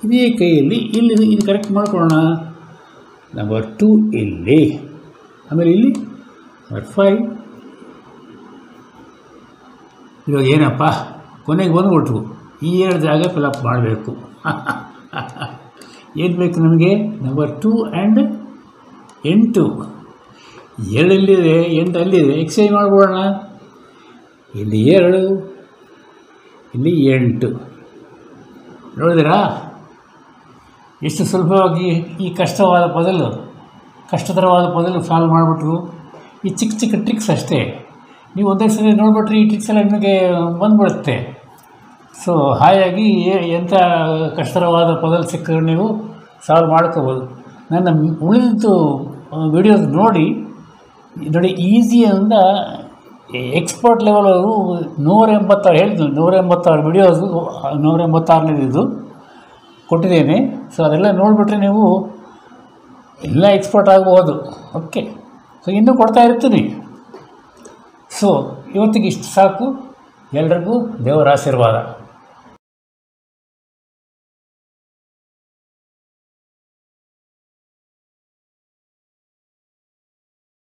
ಇದೇ ಕೈಯಲ್ಲಿ ಇಲ್ಲಿ ಇದು ಕರೆಕ್ಟ್ ಮಾಡ್ಕೊಳ್ಳೋಣ. ನಂಬರ್ 2 ಇಲ್ಲಿ, ಆಮೇಲೆ ಇಲ್ಲಿ ನಂಬರ್ 5. ಇವಾಗ ಏನಪ್ಪ, ಕೊನೆಗೆ ಬಂದುಬಿಟ್ವು. ಈ 2 ಜಾಗ ಫಿಲಪ್ ಮಾಡಬೇಕು. ಏನು ಬೇಕು ನಮಗೆ? Number 2 and 8. 2 ಇಲ್ಲಿದೆ, 8 ಅಲ್ಲಿದೆ. ಎಕ್ಸ್ಚೇಂಜ್ ಮಾಡ್ಬೋಣ. ಇಲ್ಲಿ 2, ಇಲ್ಲಿ 8. ನೋಡಿದಿರಾ ಎಷ್ಟು ಸುಲಭವಾಗಿ ಈ ಕಷ್ಟತರವಾದ ಪದಲು ಸಾಲ್ವ್ ಮಾಡಿಬಿಟ್ರು. ಈ ಚಿಕ್ಕ ಚಿಕ್ಕ ಟ್ರಿಕ್ಸ್ ಅಷ್ಟೇ. ನೀವು ಒಂದೇ ಸಲ ನೋಡಿಬಿಟ್ರೆ ಈ ಟ್ರಿಕ್ಸ್ ಎಲ್ಲ ನಿಮಗೆ ಬಂದುಬಿಡುತ್ತೆ. ಸೊ ಹಾಗಾಗಿ ಎಂಥ ಕಷ್ಟತರವಾದ ಪದಲ್ ಸಿಕ್ಕರೆ ನೀವು ಸಾಲ್ವ್ ಮಾಡ್ಕೋಬೋದು. ನನ್ನ ಉಳಿದಿದ್ದು ವಿಡಿಯೋಸ್ ನೋಡಿ ಈಸಿಯಿಂದ ಎಕ್ಸ್ಪರ್ಟ್ ಲೆವೆಲವರು 186 ಹೇಳಿದ್ರು. 186 ವಿಡಿಯೋಸು 186ನೇದು ಕೊಟ್ಟಿದ್ದೇನೆ. ಸೊ ಅದೆಲ್ಲ ನೋಡಿಬಿಟ್ರೆ ನೀವು ಎಲ್ಲ ಎಕ್ಸ್ಪರ್ಟ್ ಆಗ್ಬೋದು. ಓಕೆ, ಸೊ ಇನ್ನೂ ಕೊಡ್ತಾ ಇರ್ತೀನಿ. ಸೊ ಇವತ್ತಿಗೆ ಇಷ್ಟು ಸಾಕು. ಎಲ್ರಿಗೂ ದೇವರ ಆಶೀರ್ವಾದ.